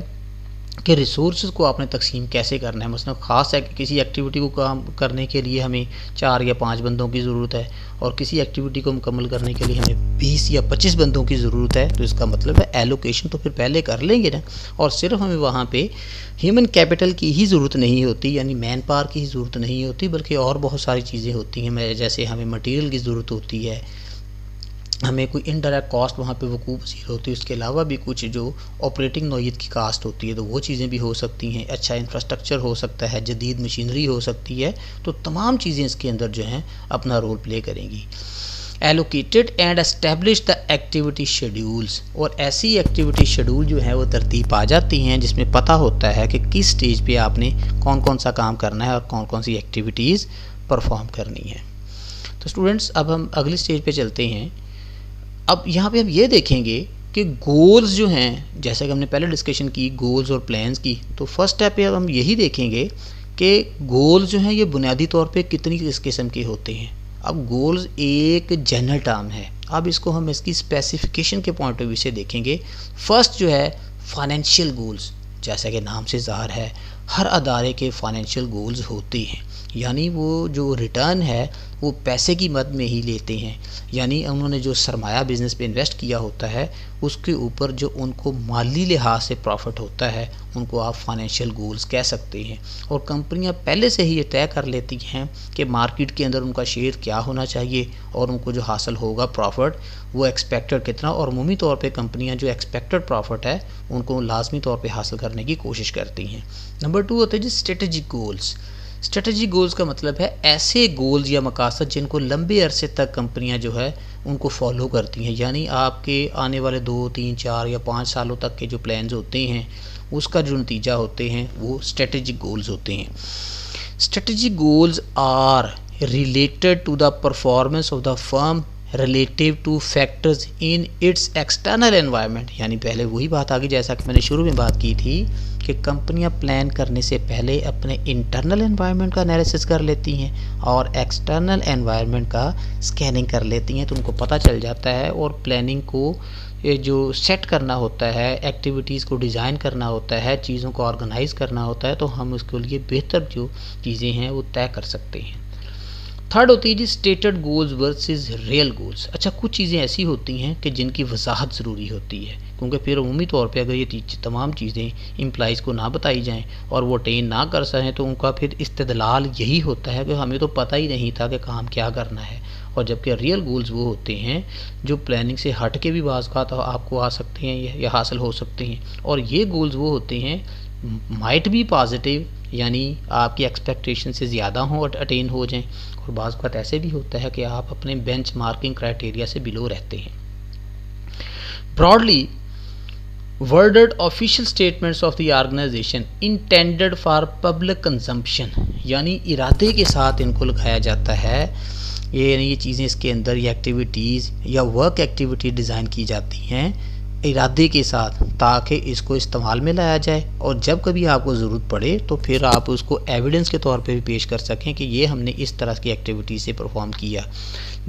कि रिसोर्सेज को आपने तकसीम कैसे करना है। मसलन ख़ास है कि किसी एक्टिविटी को काम करने के लिए हमें 4 या 5 बंदों की ज़रूरत है और किसी एक्टिविटी को मुकम्मल करने के लिए हमें 20 या 25 बंदों की ज़रूरत है, तो इसका मतलब है एलोकेशन तो फिर पहले कर लेंगे ना, और सिर्फ हमें वहाँ पे ह्यूमन कैपिटल की ही ज़रूरत नहीं होती, यानी मैन पावर की ही ज़रूरत नहीं होती, बल्कि और बहुत सारी चीज़ें होती हैं। जैसे हमें मटीरियल की ज़रूरत होती है, हमें कोई इनडायरेक्ट कॉस्ट वहाँ पे वकूफ़ पज़ीर होती है, उसके अलावा भी कुछ जो ऑपरेटिंग नौइयत की कास्ट होती है तो वो चीज़ें भी हो सकती हैं, अच्छा इंफ्रास्ट्रक्चर हो सकता है, जदीद मशीनरी हो सकती है, तो तमाम चीज़ें इसके अंदर जो हैं अपना रोल प्ले करेंगी। Allocated and establish the activity schedules, और ऐसी एक्टिविटी शेड्यूल जो है वो तरतीब आ जाती हैं जिसमें पता होता है कि किस स्टेज पे आपने कौन कौन सा काम करना है और कौन कौन सी एक्टिविटीज़ परफॉर्म करनी है। तो स्टूडेंट्स अब हम अगले स्टेज पे चलते हैं। अब यहाँ पे हम ये देखेंगे कि गोल्स जो हैं, जैसा कि हमने पहले डिस्कशन की गोल्स और प्लान्स की, तो फर्स्ट स्टेप पे अब हम यही देखेंगे कि गोल्स जो हैं ये बुनियादी तौर पे कितनी किस किस्म के होते हैं। अब गोल्स एक जनरल टर्म है, अब इसको हम इसकी स्पेसिफिकेशन के पॉइंट ऑफ व्यू से देखेंगे। फर्स्ट जो है फाइनेंशियल गोल्स, जैसा कि नाम से ज़ाहिर है हर अदारे के फाइनेंशियल गोल्स होते हैं, यानी वो जो रिटर्न है वो पैसे की मद में ही लेते हैं, यानी उन्होंने जो सरमाया बिज़नेस पे इन्वेस्ट किया होता है उसके ऊपर जो उनको माली लिहाज से प्रॉफिट होता है उनको आप फाइनेंशियल गोल्स कह सकते हैं। और कंपनियां पहले से ही ये तय कर लेती हैं कि मार्केट के अंदर उनका शेयर क्या होना चाहिए और उनको जो हासिल होगा प्रॉफिट वो एक्सपेक्टेड कितना, और अमूमी तौर पे कंपनियां जो एक्सपेक्टेड प्रॉफिट है उनको लाजमी तौर पे हासिल करने की कोशिश करती हैं। नंबर 2 होते हैं जी स्ट्रेटजिक गोल्स। स्ट्रेटजिक गोल्स का मतलब है ऐसे गोल्स या मकासद जिनको लंबे अरसे तक कंपनियां जो है उनको फॉलो करती हैं, यानी आपके आने वाले 2, 3, 4 या 5 सालों तक के जो प्लान्स होते हैं उसका जो नतीजा होते हैं वो स्ट्रेटजिक गोल्स होते हैं। Strategic goals are related to the performance of the firm relative to factors in its external environment, यानी पहले वही बात आ गई जैसा कि मैंने शुरू में बात की थी कि कंपनियां प्लान करने से पहले अपने इंटरनल एनवायरनमेंट का एनालिसिस कर लेती हैं और एक्सटर्नल एनवायरनमेंट का स्कैनिंग कर लेती हैं, तो उनको पता चल जाता है और प्लानिंग को ये जो सेट करना होता है, एक्टिविटीज़ को डिज़ाइन करना होता है, चीज़ों को ऑर्गेनाइज़ करना होता है, तो हम उसके लिए बेहतर जो चीज़ें हैं वो तय कर सकते हैं। थर्ड होती है जी stated goals versus real goals. अच्छा, कुछ चीज़ें ऐसी होती हैं कि जिनकी वजाहत ज़रूरी होती है, क्योंकि फिर अमूमी तौर पे अगर ये तमाम चीज़ें इम्प्लाइज़ को ना बताई जाएं और वो अटेन ना कर सकें तो उनका फिर इस्तेदलाल यही होता है कि हमें तो पता ही नहीं था कि काम क्या करना है। और जबकि रियल गोल्स वो होते हैं जो प्लानिंग से हट के भी बाज़ का आपको आ सकते हैं या हासिल हो सकते हैं, और ये गोल्स वो होते हैं माइट बी पॉजिटिव, यानी आपकी एक्सपेक्टेशन से ज़्यादा हों और अटेन हो जाएं, और बाज़ बात ऐसे भी होता है कि आप अपने बेंच मार्किंग क्राइटेरिया से बिलो रहते हैं। Broadly worded official statements of the organisation intended for public consumption, यानी इरादे के साथ इनको लगाया जाता है, ये चीज़ें इसके अंदर ये एक्टिविटीज़ या वर्क एक्टिविटी डिज़ाइन की जाती हैं इरादे के साथ ताकि इसको इस्तेमाल में लाया जाए, और जब कभी आपको ज़रूरत पड़े तो फिर आप उसको एविडेंस के तौर पे भी पेश कर सकें कि ये हमने इस तरह की एक्टिविटी से परफॉर्म किया।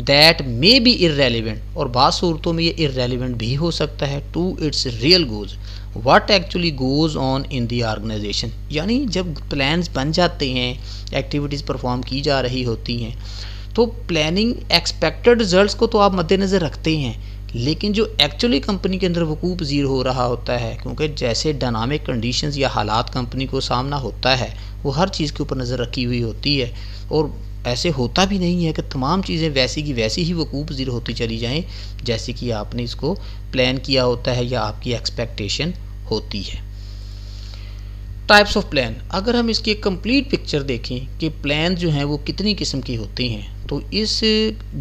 दैट मे बी इररेलेवेंट, और बाज़ सूरतों में ये इररेलेवेंट भी हो सकता है to its real goals what actually goes on in the organisation, यानी जब प्लान्स बन जाते हैं, एक्टिविटीज़ परफॉर्म की जा रही होती हैं, तो प्लानिंग एक्सपेक्टेड रिजल्ट्स को तो आप मद्देनज़र रखते हैं, लेकिन जो एक्चुअली कंपनी के अंदर वकूफ़ पज़ीर हो रहा होता है, क्योंकि जैसे डायनामिक कंडीशंस या हालात कंपनी को सामना होता है वो हर चीज़ के ऊपर नज़र रखी हुई होती है, और ऐसे होता भी नहीं है कि तमाम चीज़ें वैसी की वैसी ही वकूफ़ पज़ीर होती चली जाएं जैसे कि आपने इसको प्लान किया होता है या आपकी एक्सपेक्टेशन होती है। टाइप्स ऑफ प्लान, अगर हम इसकी एक कंप्लीट पिक्चर देखें कि प्लान जो हैं वो कितनी किस्म के होते हैं, तो इस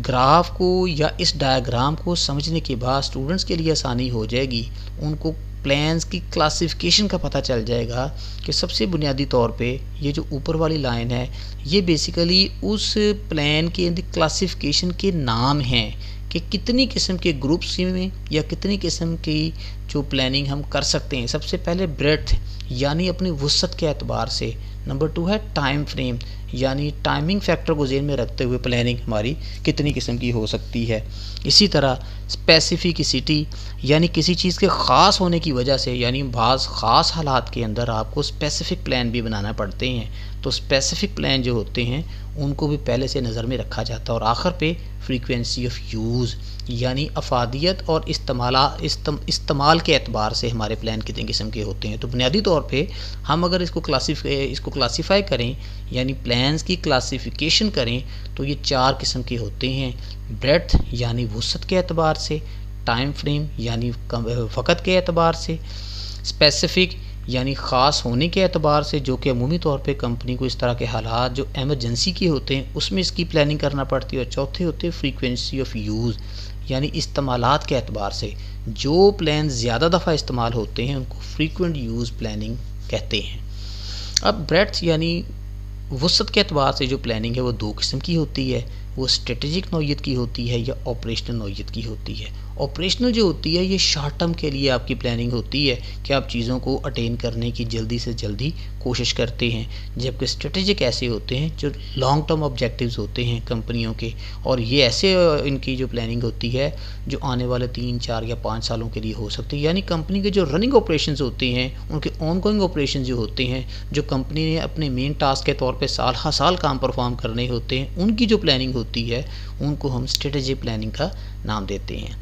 ग्राफ को या इस डायग्राम को समझने के बाद स्टूडेंट्स के लिए आसानी हो जाएगी, उनको प्लान्स की क्लासिफिकेशन का पता चल जाएगा कि सबसे बुनियादी तौर पे ये जो ऊपर वाली लाइन है ये बेसिकली उस प्लान के क्लासिफिकेशन के नाम हैं कि कितनी किस्म के ग्रुप्स में या कितनी किस्म की जो प्लानिंग हम कर सकते हैं। सबसे पहले ब्रेड्थ यानी अपनी वुसअत के एतबार से, नंबर 2 है टाइम फ्रेम, यानी टाइमिंग फैक्टर को ज़हन में रखते हुए प्लानिंग हमारी कितनी किस्म की हो सकती है। इसी तरह स्पेसिफिसिटी, यानी किसी चीज़ के ख़ास होने की वजह से, यानी बाज़ ख़ास हालात के अंदर आपको स्पेसिफ़िक प्लान भी बनाना पड़ते हैं, तो स्पेसिफ़िक प्लान जो होते हैं उनको भी पहले से नज़र में रखा जाता है। और आखिर पे फ्रीक्वेंसी ऑफ यूज़ यानी अफादियत और इस्तेमाल के एतबार से हमारे प्लान कितने किस्म के होते हैं। तो बुनियादी तौर पे हम अगर इसको क्लासीफाई करें यानी प्लान्स की क्लासिफिकेशन करें तो ये 4 किस्म के होते हैं। ब्रेड्थ यानी वुसअत के एतबार से, टाइम फ्रेम यानी वक़्त के एतबार से, स्पेसिफ़िक यानी ख़ास होने के एतबार से जो कि अमूमी तौर पे कंपनी को इस तरह के हालात जो एमरजेंसी के होते हैं उसमें इसकी प्लानिंग करना पड़ती है। और चौथे होते हैं फ्रीक्वेंसी ऑफ यूज़ यानी इस्तेमालात के एतबार से, जो प्लान ज़्यादा दफ़ा इस्तेमाल होते हैं उनको फ्रीक्वेंट यूज़ प्लानिंग कहते हैं। अब ब्रेड्थ यानी वुसअत के एतबार से जो प्लानिंग है वो 2 किस्म की होती है, वो स्ट्रेटेजिक नौइयत की होती है या ऑपरेशनल नौइयत की होती है। ऑपरेशनल जो होती है ये शॉर्ट टर्म के लिए आपकी प्लानिंग होती है कि आप चीज़ों को अटेन करने की जल्दी से जल्दी कोशिश करते हैं, जबकि स्ट्रेटेजिक ऐसे होते हैं जो लॉन्ग टर्म ऑब्जेक्टिव्स होते हैं कंपनियों के, और ये ऐसे इनकी जो प्लानिंग होती है जो आने वाले 3, 4 या 5 सालों के लिए हो सकती है। यानी कंपनी के जो रनिंग ऑपरेशंस होते हैं उनके ऑनगोइंग ऑपरेशंस जो होते हैं जो कंपनी ने अपने मेन टास्क के तौर पे साल हर साल काम परफॉर्म करने होते हैं, उनकी जो प्लानिंग होती है उनको हम स्ट्रेटेजिक प्लानिंग का नाम देते हैं।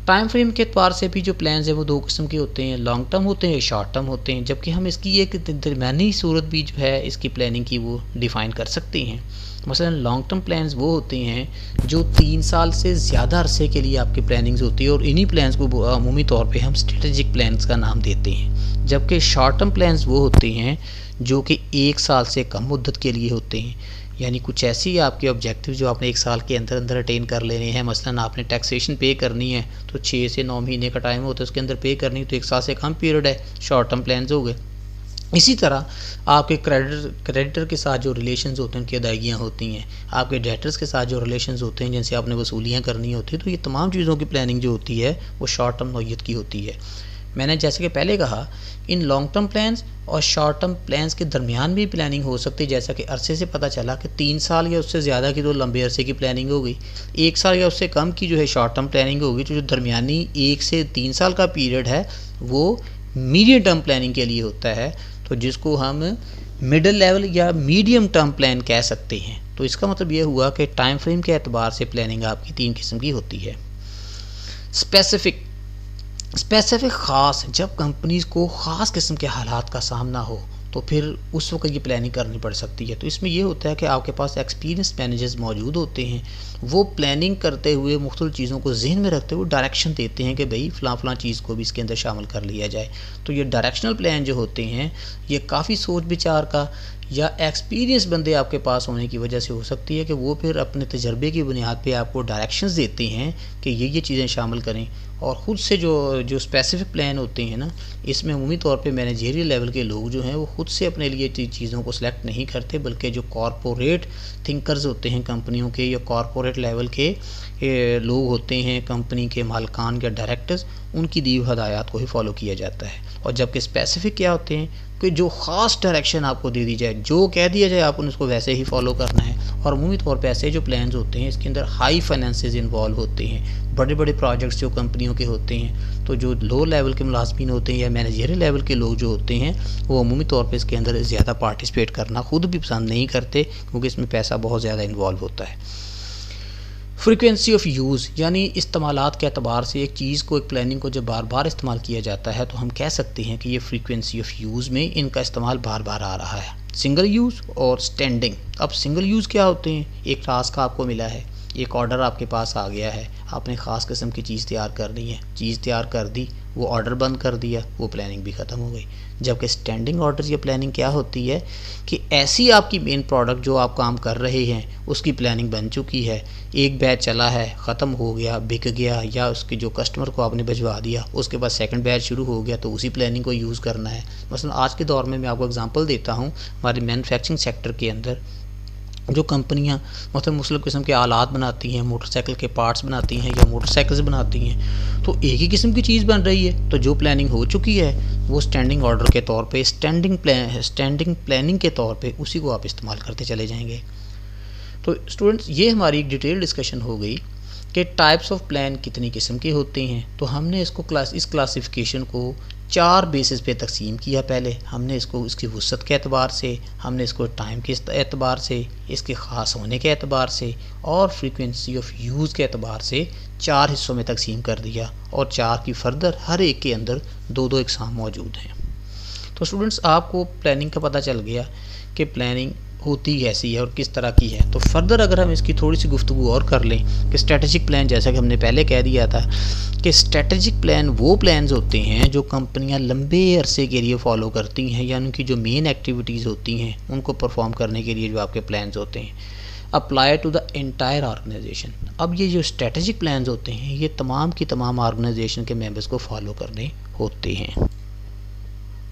टाइम फ्रेम के एतबार से भी जो प्लान्स हैं वो 2 किस्म के होते हैं, लॉन्ग टर्म होते हैं, शॉर्ट टर्म होते हैं, जबकि हम इसकी एक दरमियानी सूरत भी जो है इसकी प्लानिंग की वो डिफ़ाइन कर सकते हैं। मसलन लॉन्ग टर्म प्लान्स वो होते हैं जो 3 साल से ज़्यादा अरसे के लिए आपकी प्लानिंग्स होती है और इन्हीं प्लान्स को अमूमी तौर पे हम स्ट्रेटेजिक प्लान्स का नाम देते हैं। जबकि शॉर्ट टर्म प्लान्स वो होते हैं जो कि 1 साल से कम मुद्दत के लिए होते हैं, यानी कुछ ऐसी आपके ऑब्जेक्टिव जो आपने 1 साल के अंदर अंदर अटेन कर लेने हैं। मसलन आपने टैक्सेशन पे करनी है तो 6 से 9 महीने का टाइम होता है, उसके अंदर पे करनी, तो 1 साल से कम पीरियड है, शॉर्ट टर्म प्लान्स हो गए। इसी तरह आपके क्रेडिटर के साथ जो रिलेशंस होते हैं उनकी अदायगियाँ होती हैं, आपके डेटर्स के साथ जो रिलेशंस होते हैं जिनसे आपने वसूलियाँ करनी होती है, तो ये तमाम चीज़ों की प्लानिंग जो होती है वो शॉर्ट टर्म नौइयत की होती है। मैंने जैसे कि पहले कहा इन लॉन्ग टर्म प्लान्स और शॉर्ट टर्म प्लान्स के दरमियान भी प्लानिंग हो सकती है, जैसा कि अरसे से पता चला कि 3 साल या उससे ज़्यादा की तो लंबे अरसे की प्लानिंग हो गई, 1 साल या उससे कम की जो है शॉर्ट टर्म प्लानिंग होगी। तो जो दरमियानी 1 से 3 साल का पीरियड है वो मीडियम टर्म प्लानिंग के लिए होता है, तो जिसको हम मिडल लेवल या मीडियम टर्म प्लान कह सकते हैं। तो इसका मतलब ये हुआ कि टाइम फ्रेम के एतबार से प्लानिंग आपकी 3 किस्म की होती है। स्पेसिफिक ख़ास, जब कंपनीज़ को ख़ास किस्म के हालात का सामना हो तो फिर उस वक्त ये प्लानिंग करनी पड़ सकती है। तो इसमें ये होता है कि आपके पास एक्सपीरियंस मैनेजर्स मौजूद होते हैं, वो प्लानिंग करते हुए मुख्तलिफ चीज़ों को जहन में रखते हुए डायरेक्शन देते हैं कि भाई फ़लाँ चीज़ को भी इसके अंदर शामिल कर लिया जाए। तो ये डायरेक्शनल प्लान जो होते हैं ये काफ़ी सोच विचार का या एक्सपीरियंस बंदे आपके पास होने की वजह से हो सकती है कि वो फिर अपने तजर्बे की बुनियाद पे आपको डायरेक्शंस देते हैं कि ये चीज़ें शामिल करें। और ख़ुद से जो स्पेसिफिक प्लान होते हैं ना, इसमें अमूमी तौर पे मैनेजरियल लेवल के लोग जो हैं वो ख़ुद से अपने लिए चीज़ों को सिलेक्ट नहीं करते, बल्कि जो कॉरपोरेट थिंकर्स होते हैं कंपनियों के या कॉरपोरेट लेवल के लोग होते हैं, कंपनी के मालिकान या डायरेक्टर्स, उनकी दी हुई हदायत को ही फॉलो किया जाता है। और जबकि स्पेसिफिक क्या होते हैं कि जो ख़ास डायरेक्शन आपको दे दी जाए, जो कह दिया जाए आपको उसको वैसे ही फॉलो करना है। और अमूमी तौर पे ऐसे जो प्लान्स होते हैं इसके अंदर हाई फाइनेंसेस इन्वॉल्व होते हैं, बड़े बड़े प्रोजेक्ट्स जो कंपनियों के होते हैं। तो जो लो लेवल के मुलाज़मीन होते हैं या मैनेजरियल लेवल के लोग जो होते हैं वो अमूमी तौर पे इसके अंदर ज़्यादा पार्टिसिपेट करना खुद भी पसंद नहीं करते, क्योंकि इसमें पैसा बहुत ज़्यादा इन्वॉल्व होता है। फ्रीक्वेंसी ऑफ यूज़ यानी इस्तेमालात के अतबार से एक चीज़ को, एक प्लानिंग को जब बार बार इस्तेमाल किया जाता है तो हम कह सकते हैं कि ये फ्रीक्वेंसी ऑफ यूज़ में इनका इस्तेमाल बार बार आ रहा है। सिंगल यूज़ और स्टैंडिंग। अब सिंगल यूज़ क्या होते हैं? एक टास्क आपको मिला है, एक ऑर्डर आपके पास आ गया है, आपने ख़ास किस्म की चीज़ तैयार करनी है, चीज़ तैयार कर दी, वो ऑर्डर बंद कर दिया, वो प्लानिंग भी ख़त्म हो गई। जबकि स्टैंडिंग ऑर्डर या प्लानिंग क्या होती है कि ऐसी आपकी मेन प्रोडक्ट जो आप काम कर रहे हैं उसकी प्लानिंग बन चुकी है, एक बैच चला है, ख़त्म हो गया, बिक गया, या उसके जो कस्टमर को आपने भिजवा दिया, उसके बाद सेकंड बैच शुरू हो गया, तो उसी प्लानिंग को यूज़ करना है। मसलन आज के दौर में मैं आपको एग्जांपल देता हूँ, हमारे मैन्युफैक्चरिंग सेक्टर के अंदर जो कंपनियां मतलब मुख्तलिफ़ किस्म के आलात बनाती हैं, मोटरसाइकिल के पार्ट्स बनाती हैं या मोटरसाइकिल्स बनाती हैं, तो एक ही किस्म की चीज़ बन रही है, तो जो प्लानिंग हो चुकी है वो स्टैंडिंग ऑर्डर के तौर पे, स्टैंडिंग प्लानिंग के तौर पे उसी को आप इस्तेमाल करते चले जाएंगे। तो स्टूडेंट्स, ये हमारी एक डिटेल डिस्कशन हो गई कि टाइप्स ऑफ प्लान कितनी किस्म के होते हैं। तो हमने इसको इस क्लासिफिकेशन को 4 बेसिस पे तकसीम किया। पहले हमने इसको इसकी वसअत के एतबार से, हमने इसको टाइम के एतबार से, इसके ख़ास होने के एतबार से और फ्रीक्वेंसी ऑफ यूज़ के एतबार से 4 हिस्सों में तकसीम कर दिया और 4 की फर्दर हर एक के अंदर 2-2 इकसाम मौजूद हैं। तो स्टूडेंट्स, आपको प्लानिंग का पता चल गया कि प्लानिंग होती कैसी है और किस तरह की है। तो फर्दर अगर हम इसकी थोड़ी सी गुफ्तगू और कर लें कि स्ट्रेटेजिक प्लान, जैसा कि हमने पहले कह दिया था कि स्ट्रेटेजिक प्लान वो प्लान्स होते हैं जो कंपनियां लंबे अरसे के लिए फॉलो करती हैं, यानी उनकी जो मेन एक्टिविटीज़ होती हैं उनको परफॉर्म करने के लिए जो आपके प्लान्स होते हैं apply to the entire organisation. अब ये जो स्ट्रेटेजिक प्लान्स होते हैं ये तमाम की तमाम ऑर्गेनाइजेशन के मेंबर्स को फॉलो करने होते हैं।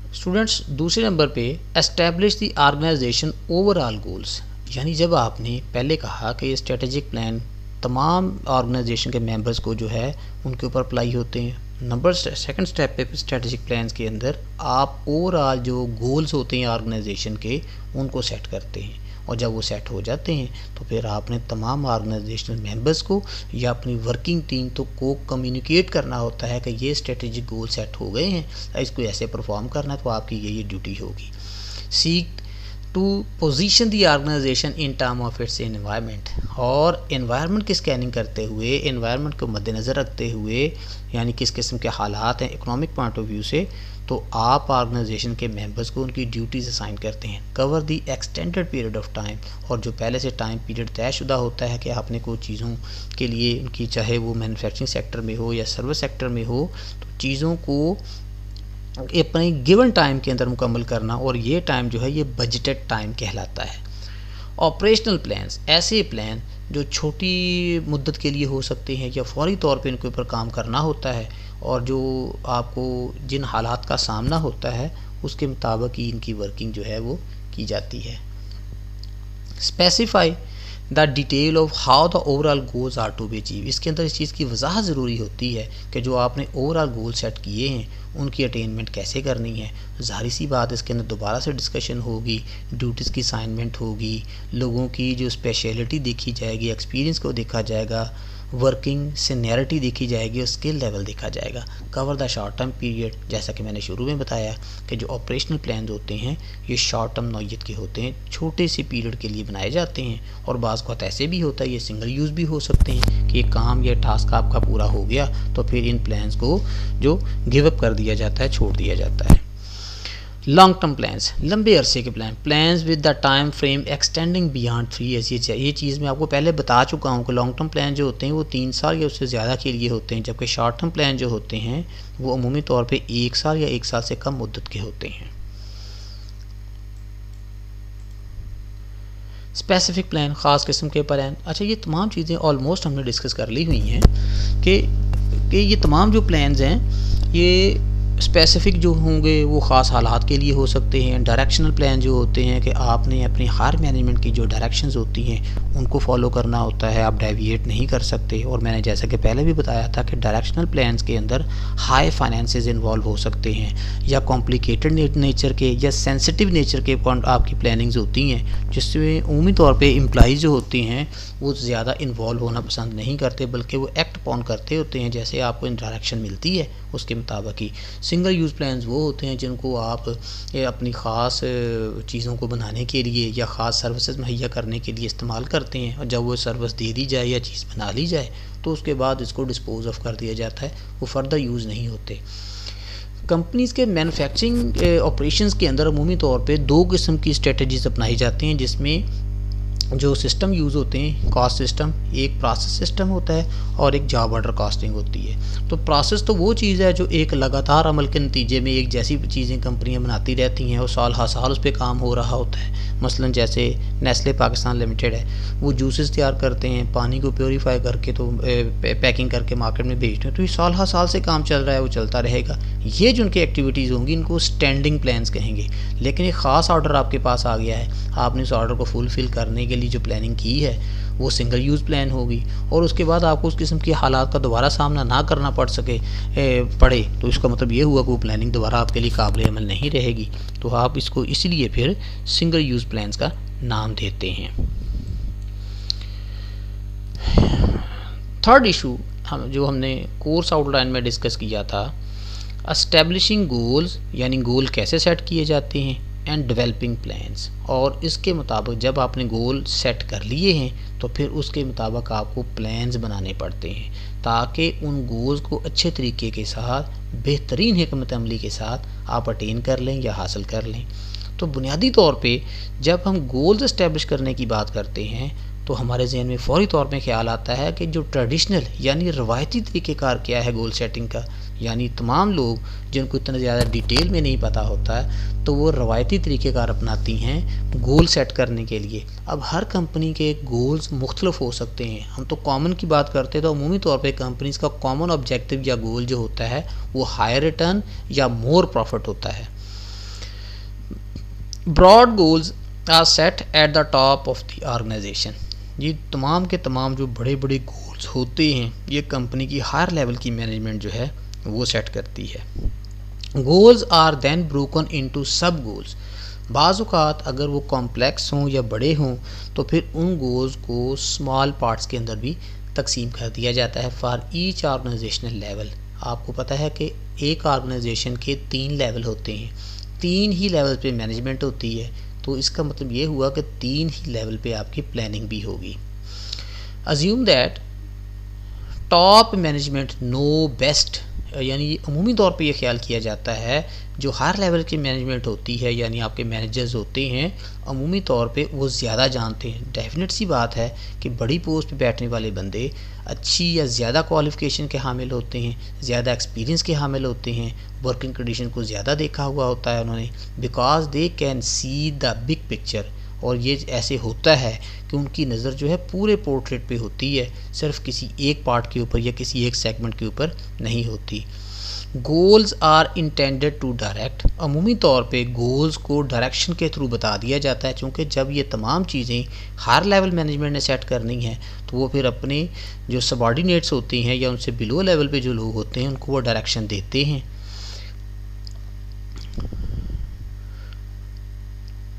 स्टूडेंट्स, दूसरे नंबर पे establish the organisation overall goals, यानी जब आपने पहले कहा कि ये स्ट्रेटेजिक प्लान तमाम ऑर्गेनाइजेशन के मेंबर्स को जो है उनके ऊपर अप्लाई होते हैं। सेकंड स्टेप पे स्ट्रेटेजिक प्लान्स के अंदर आप ओवरऑल जो गोल्स होते हैं ऑर्गेनाइजेशन के उनको सेट करते हैं, और जब वो सेट हो जाते हैं तो फिर आपने तमाम ऑर्गेनाइजेशनल मेंबर्स को या अपनी वर्किंग टीम को कम्युनिकेट करना होता है कि ये स्ट्रेटेजिक गोल सेट हो गए हैं, इसको ऐसे परफॉर्म करना है, तो आपकी ये ड्यूटी होगी। Seek to position the organisation in term of its environment, और एनवायरनमेंट की स्कैनिंग करते हुए, एनवायरनमेंट को मद्देनज़र रखते हुए, यानी किस किस्म के हालात हैं इकोनॉमिक पॉइंट ऑफ व्यू से, तो आप ऑर्गेनाइजेशन के मेंबर्स को उनकी ड्यूटीज असाइन करते हैं। Cover the extended period of time, और जो पहले से टाइम पीरियड तयशुदा होता है कि आपने कोई चीज़ों के लिए उनकी, चाहे वो मैन्युफैक्चरिंग सेक्टर में हो या सर्विस सेक्टर में हो, तो चीज़ों को अपने गिवन टाइम के अंदर मुकम्मल करना, और ये टाइम जो है ये बजटेड टाइम कहलाता है। ऑपरेशनल प्लान्स, ऐसे प्लान जो छोटी मुद्दत के लिए हो सकते हैं या फौरी तौर पे इनके ऊपर काम करना होता है, और जो आपको जिन हालात का सामना होता है उसके मुताबिक ही इनकी वर्किंग जो है वो की जाती है। Specify the detail of how the overall goals are to be achieve, इसके अंदर इस चीज़ की वजाहत ज़रूरी होती है कि जो आपने ओवरऑल गोल सेट किए हैं उनकी अटेनमेंट कैसे करनी है। ज़ाहिर सी बात, इसके अंदर दोबारा से डिस्कशन होगी, ड्यूटीज़ की असाइनमेंट होगी, लोगों की जो स्पेशलिटी देखी जाएगी, एक्सपीरियंस को देखा जाएगा, वर्किंग सीनियरिटी देखी जाएगी और स्किल लेवल देखा जाएगा। Cover the short term period, जैसा कि मैंने शुरू में बताया कि जो ऑपरेशनल प्लान होते हैं ये शॉर्ट टर्म नौयत के होते हैं, छोटे से पीरियड के लिए बनाए जाते हैं, और बाज़ वक़्त ऐसे भी होता है ये सिंगल यूज़ भी हो सकते हैं कि काम या टास्क आपका पूरा हो गया तो फिर इन प्लान्स को जो गिव अप कर दिया जाता है, छोड़ दिया जाता है। लॉन्ग टर्म प्लान्स, लंबे अरसे के plans with the time frame extending beyond 3 years, ये चीज़ मैं आपको पहले बता चुका हूँ कि लॉन्ग टर्म प्लान जो होते हैं वो 3 साल या उससे ज़्यादा के लिए होते हैं, जबकि शॉर्ट टर्म प्लान जो होते हैं वो अमूमी तौर पे 1 साल या 1 साल से कम मुद्दत के होते हैं। स्पेसिफिक प्लान, ख़ास किस्म के प्लान। अच्छा, ये तमाम चीज़ें ऑलमोस्ट हमने डिस्कस कर ली हुई हैं कि ये तमाम जो प्लान्स हैं ये स्पेसिफ़िक जो होंगे वो ख़ास हालात के लिए हो सकते हैं। डायरेक्शनल प्लान जो होते हैं कि आपने अपनी हर मैनेजमेंट की जो डायरेक्शंस होती हैं उनको फॉलो करना होता है, आप डेविएट नहीं कर सकते। और मैंने जैसा कि पहले भी बताया था कि डायरेक्शनल प्लान्स के अंदर हाई फाइनेंसेस इन्वॉल्व हो सकते हैं, या कॉम्प्लिकेटेड नेचर के या सेंसिटिव नेचर के आपकी प्लानिंग्स होती हैं, जिसमें उम्मी तौर पे एम्प्लॉइज़ जो होती हैं वो ज़्यादा इन्वॉल्व होना पसंद नहीं करते, बल्कि वो एक्ट ऑन करते होते हैं जैसे आपको डायरेक्शन मिलती है उसके मुताबिक ही। सिंगल यूज़ प्लान्स वो होते हैं जिनको आप अपनी ख़ास चीज़ों को बनाने के लिए या ख़ास सर्विसेज मुहैया करने के लिए इस्तेमाल करते हैं, और जब वो सर्विस दे दी जाए या चीज़ बना ली जाए तो उसके बाद इसको डिस्पोज ऑफ कर दिया जाता है, वो फर्दर यूज़ नहीं होते। कंपनीज़ के मैन्युफैक्चरिंग ऑपरेशंस के अंदर अमूमी तौर पे 2 किस्म की स्ट्रेटजीज अपनाई जाती हैं, जिसमें जो सिस्टम यूज़ होते हैं कॉस्ट सिस्टम, एक प्रोसेस सिस्टम होता है और एक जॉब ऑर्डर कॉस्टिंग होती है। तो प्रोसेस तो वो चीज़ है जो एक लगातार अमल के नतीजे में एक जैसी चीज़ें कंपनियां बनाती रहती हैं और साल हर साल उस पर काम हो रहा होता है। मसलन जैसे नेस्ले पाकिस्तान लिमिटेड है, वो जूसेस तैयार करते हैं, पानी को प्योरीफाई करके तो पैकिंग करके मार्केट में भेजते हैं, तो ये साल हर साल से काम चल रहा है, वो चलता रहेगा। ये जो उनकी एक्टिविटीज़ होंगी इनको स्टैंडिंग प्लान्स कहेंगे। लेकिन एक ख़ास ऑर्डर आपके पास आ गया है, आपने उस ऑर्डर को फुलफ़िल करने के लिए जो प्लानिंग की है वो सिंगल यूज़ प्लान होगी, और उसके बाद आपको उस किस्म के हालात का दोबारा सामना ना करना पड़े तो इसका मतलब ये हुआ कि वो प्लानिंग दोबारा आपके लिए काबिल अमल नहीं रहेगी। तो आप इसको इसलिए फिर सिंगल यूज़ प्लान्स का नाम देते हैं। थर्ड इशू हमने कोर्स आउटलाइन में डिस्कस किया था, एस्टेब्लिशिंग गोल्स, यानी गोल कैसे सेट किए जाते हैं, एंड डेवलपिंग प्लान्स। और इसके मुताबिक जब आपने गोल सेट कर लिए हैं तो फिर उसके मुताबिक आपको प्लान्स बनाने पड़ते हैं ताकि उन गोल्स को अच्छे तरीके के साथ बेहतरीन हिकमत अमली के साथ आप अटेन कर लें या हासिल कर लें। तो बुनियादी तौर पे जब हम गोल्स इस्टेब्लिश करने की बात करते हैं तो हमारे जहन में फ़ौरी तौर पे ख्याल आता है कि जो ट्रेडिशनल यानी रवायती तरीक़ेकार क्या है गोल सेटिंग का, यानी तमाम लोग जिनको इतना ज़्यादा डिटेल में नहीं पता होता है तो वो रवायती तरीक़ेकार अपनाती हैं गोल सेट करने के लिए। अब हर कंपनी के गोल्स मुख्तलिफ हो सकते हैं। हम तो कॉमन की बात करते हैं तो अमूमी तौर पे कंपनीज़ का कॉमन ऑब्जेक्टिव या गोल जो होता है वो हायर रिटर्न या मोर प्रॉफिट होता है। Broad goals are set at the top of the organisation. ये तमाम के तमाम जो बड़े बड़े गोल्स होते हैं ये कंपनी की हायर लेवल की मैनेजमेंट जो है वो सेट करती है। Goals are then broken into sub goals. बाज़ औक़ात अगर वो कॉम्प्लेक्स हों या बड़े हों तो फिर उन गोल्स को स्मॉल पार्ट्स के अंदर भी तकसीम कर दिया जाता है फॉर ईच ऑर्गेनाइजेशनल लेवल। आपको पता है कि एक ऑर्गेनाइजेशन के 3 लेवल होते हैं, 3 ही लेवल पे मैनेजमेंट होती है, तो इसका मतलब ये हुआ कि 3 ही लेवल पे आपकी प्लानिंग भी होगी। Assume that top management know best, यानी अमूमी तौर पे ये ख्याल किया जाता है जो हर लेवल की मैनेजमेंट होती है यानी आपके मैनेजर्स होते हैं अमूमी तौर पे वो ज़्यादा जानते हैं। डेफिनेट सी बात है कि बड़ी पोस्ट पे बैठने वाले बंदे अच्छी या ज़्यादा क्वालिफ़िकेशन के हामिल होते हैं, ज़्यादा एक्सपीरियंस के हामिल होते हैं, वर्किंग कंडीशन को ज़्यादा देखा हुआ होता है उन्होंने, because they can see the big picture. और ये ऐसे होता है कि उनकी नज़र जो है पूरे पोर्ट्रेट पे होती है, सिर्फ किसी एक पार्ट के ऊपर या किसी एक सेगमेंट के ऊपर नहीं होती। Goals are intended to direct. अमूमी तौर पे गोल्स को डायरेक्शन के थ्रू बता दिया जाता है, क्योंकि जब ये तमाम चीज़ें हायर लेवल मैनेजमेंट ने सेट करनी है तो वो फिर अपने जो सबॉर्डिनेट्स होते हैं या उनसे बिलो लेवल पे जो लोग होते हैं उनको वो डायरेक्शन देते हैं,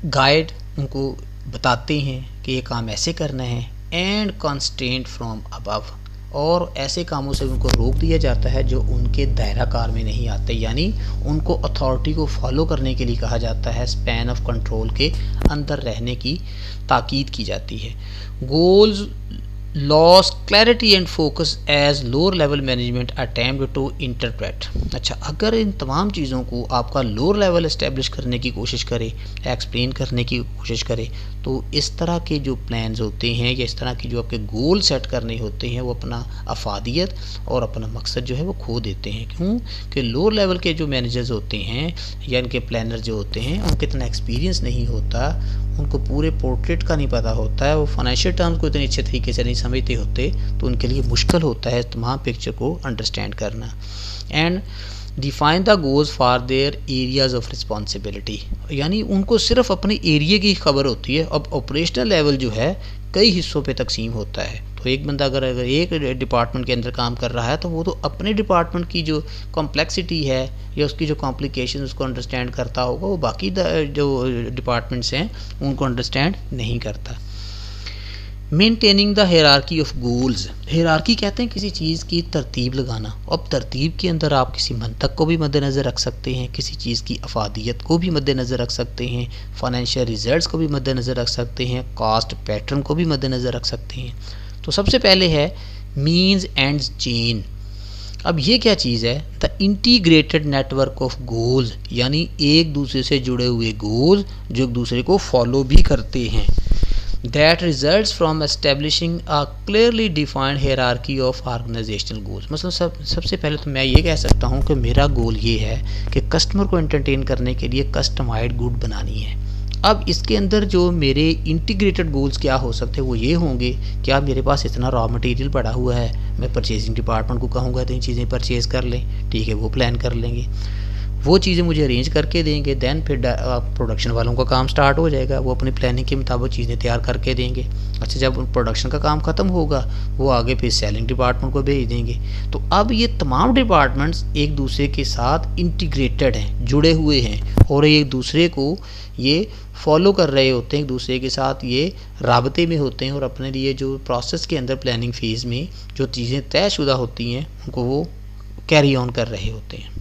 गाइड उनको बताते हैं कि ये काम ऐसे करना है, एंड कंस्ट्रेंट फ्रॉम अबव, और ऐसे कामों से उनको रोक दिया जाता है जो उनके दायरा कार में नहीं आते, यानी उनको अथॉरिटी को फॉलो करने के लिए कहा जाता है, स्पैन ऑफ कंट्रोल के अंदर रहने की ताकीद की जाती है। Goals lose clarity and focus as lower level management attempt to interpret. अच्छा, अगर इन तमाम चीज़ों को आपका लोअर लेवल इस्टेब्लिश करने की कोशिश करे, एक्सप्लेन करने की कोशिश करे, तो इस तरह के जो प्लान्स होते हैं या इस तरह की जो आपके गोल सेट करने होते हैं वो अपना अफादियत और अपना मकसद जो है वो खो देते हैं। क्यों कि लोअर लेवल के जो मैनेजर्स होते हैं या इनके प्लानर जो होते हैं उनको इतना एक्सपीरियंस नहीं होता, उनको पूरे पोर्ट्रेट का नहीं पता होता है, वो फाइनेंशियल टर्म्स को इतने अच्छे तरीके से नहीं समझते होते, तो उनके लिए मुश्किल होता है तमाम पिक्चर को अंडरस्टैंड करना। And define the goals for their areas of responsibility, यानी उनको सिर्फ अपने एरिया की खबर होती है। अब ऑपरेशनल लेवल जो है कई हिस्सों पे तकसीम होता है, तो एक बंदा अगर एक डिपार्टमेंट के अंदर काम कर रहा है तो वो तो अपने डिपार्टमेंट की जो कॉम्प्लेक्सिटी है या उसकी जो कॉम्प्लिकेशन उसको अंडरस्टैंड करता होगा, वो बाकी जो डिपार्टमेंट्स हैं उनको अंडरस्टैंड नहीं करता। Maintaining the hierarchy of goals, hierarchy कहते हैं किसी चीज़ की तरतीब लगाना। अब तरतीब के अंदर आप किसी मंतक को भी मद्देनज़र रख सकते हैं, किसी चीज़ की अफादियत को भी मद्देनज़र रख सकते हैं, फाइनेंशियल रिजल्ट्स को भी मद्देनज़र रख सकते हैं, कॉस्ट पैटर्न को भी मद्देनज़र रख सकते हैं। तो सबसे पहले है मीन्स एंड चेन। अब ये क्या चीज़ है? The integrated network of goals, यानी एक दूसरे से जुड़े हुए गोल्स जो एक दूसरे को फॉलो भी करते हैं। That results from establishing a clearly defined hierarchy of organizational goals। मतलब सबसे पहले तो मैं ये कह सकता हूँ कि मेरा गोल ये है कि कस्टमर को एंटरटेन करने के लिए कस्टमाइज्ड गुड बनानी है। अब इसके अंदर जो मेरे इंटीग्रेटेड गोल्स क्या हो सकते हैं वो ये होंगे, क्या मेरे पास इतना रॉ मटेरियल पड़ा हुआ है, मैं परचेजिंग डिपार्टमेंट को कहूँगा तो इन चीज़ें परचेज़ कर लें, ठीक है, वो प्लान कर लेंगे। वो चीज़ें मुझे अरेंज करके देंगे, देन फिर प्रोडक्शन वालों का काम स्टार्ट हो जाएगा, वो अपनी प्लानिंग के मुताबिक चीज़ें तैयार करके देंगे। अच्छा, जब प्रोडक्शन का काम ख़त्म होगा वो आगे फिर सेलिंग डिपार्टमेंट को भेज देंगे। तो अब ये तमाम डिपार्टमेंट्स एक दूसरे के साथ इंटीग्रेटेड हैं, जुड़े हुए हैं, और एक दूसरे को ये फॉलो कर रहे होते हैं, एक दूसरे के साथ ये राबते में होते हैं, और अपने लिए जो प्रोसेस के अंदर प्लानिंग फेज़ में जो चीज़ें तयशुदा होती हैं उनको वो कैरी ऑन कर रहे होते हैं।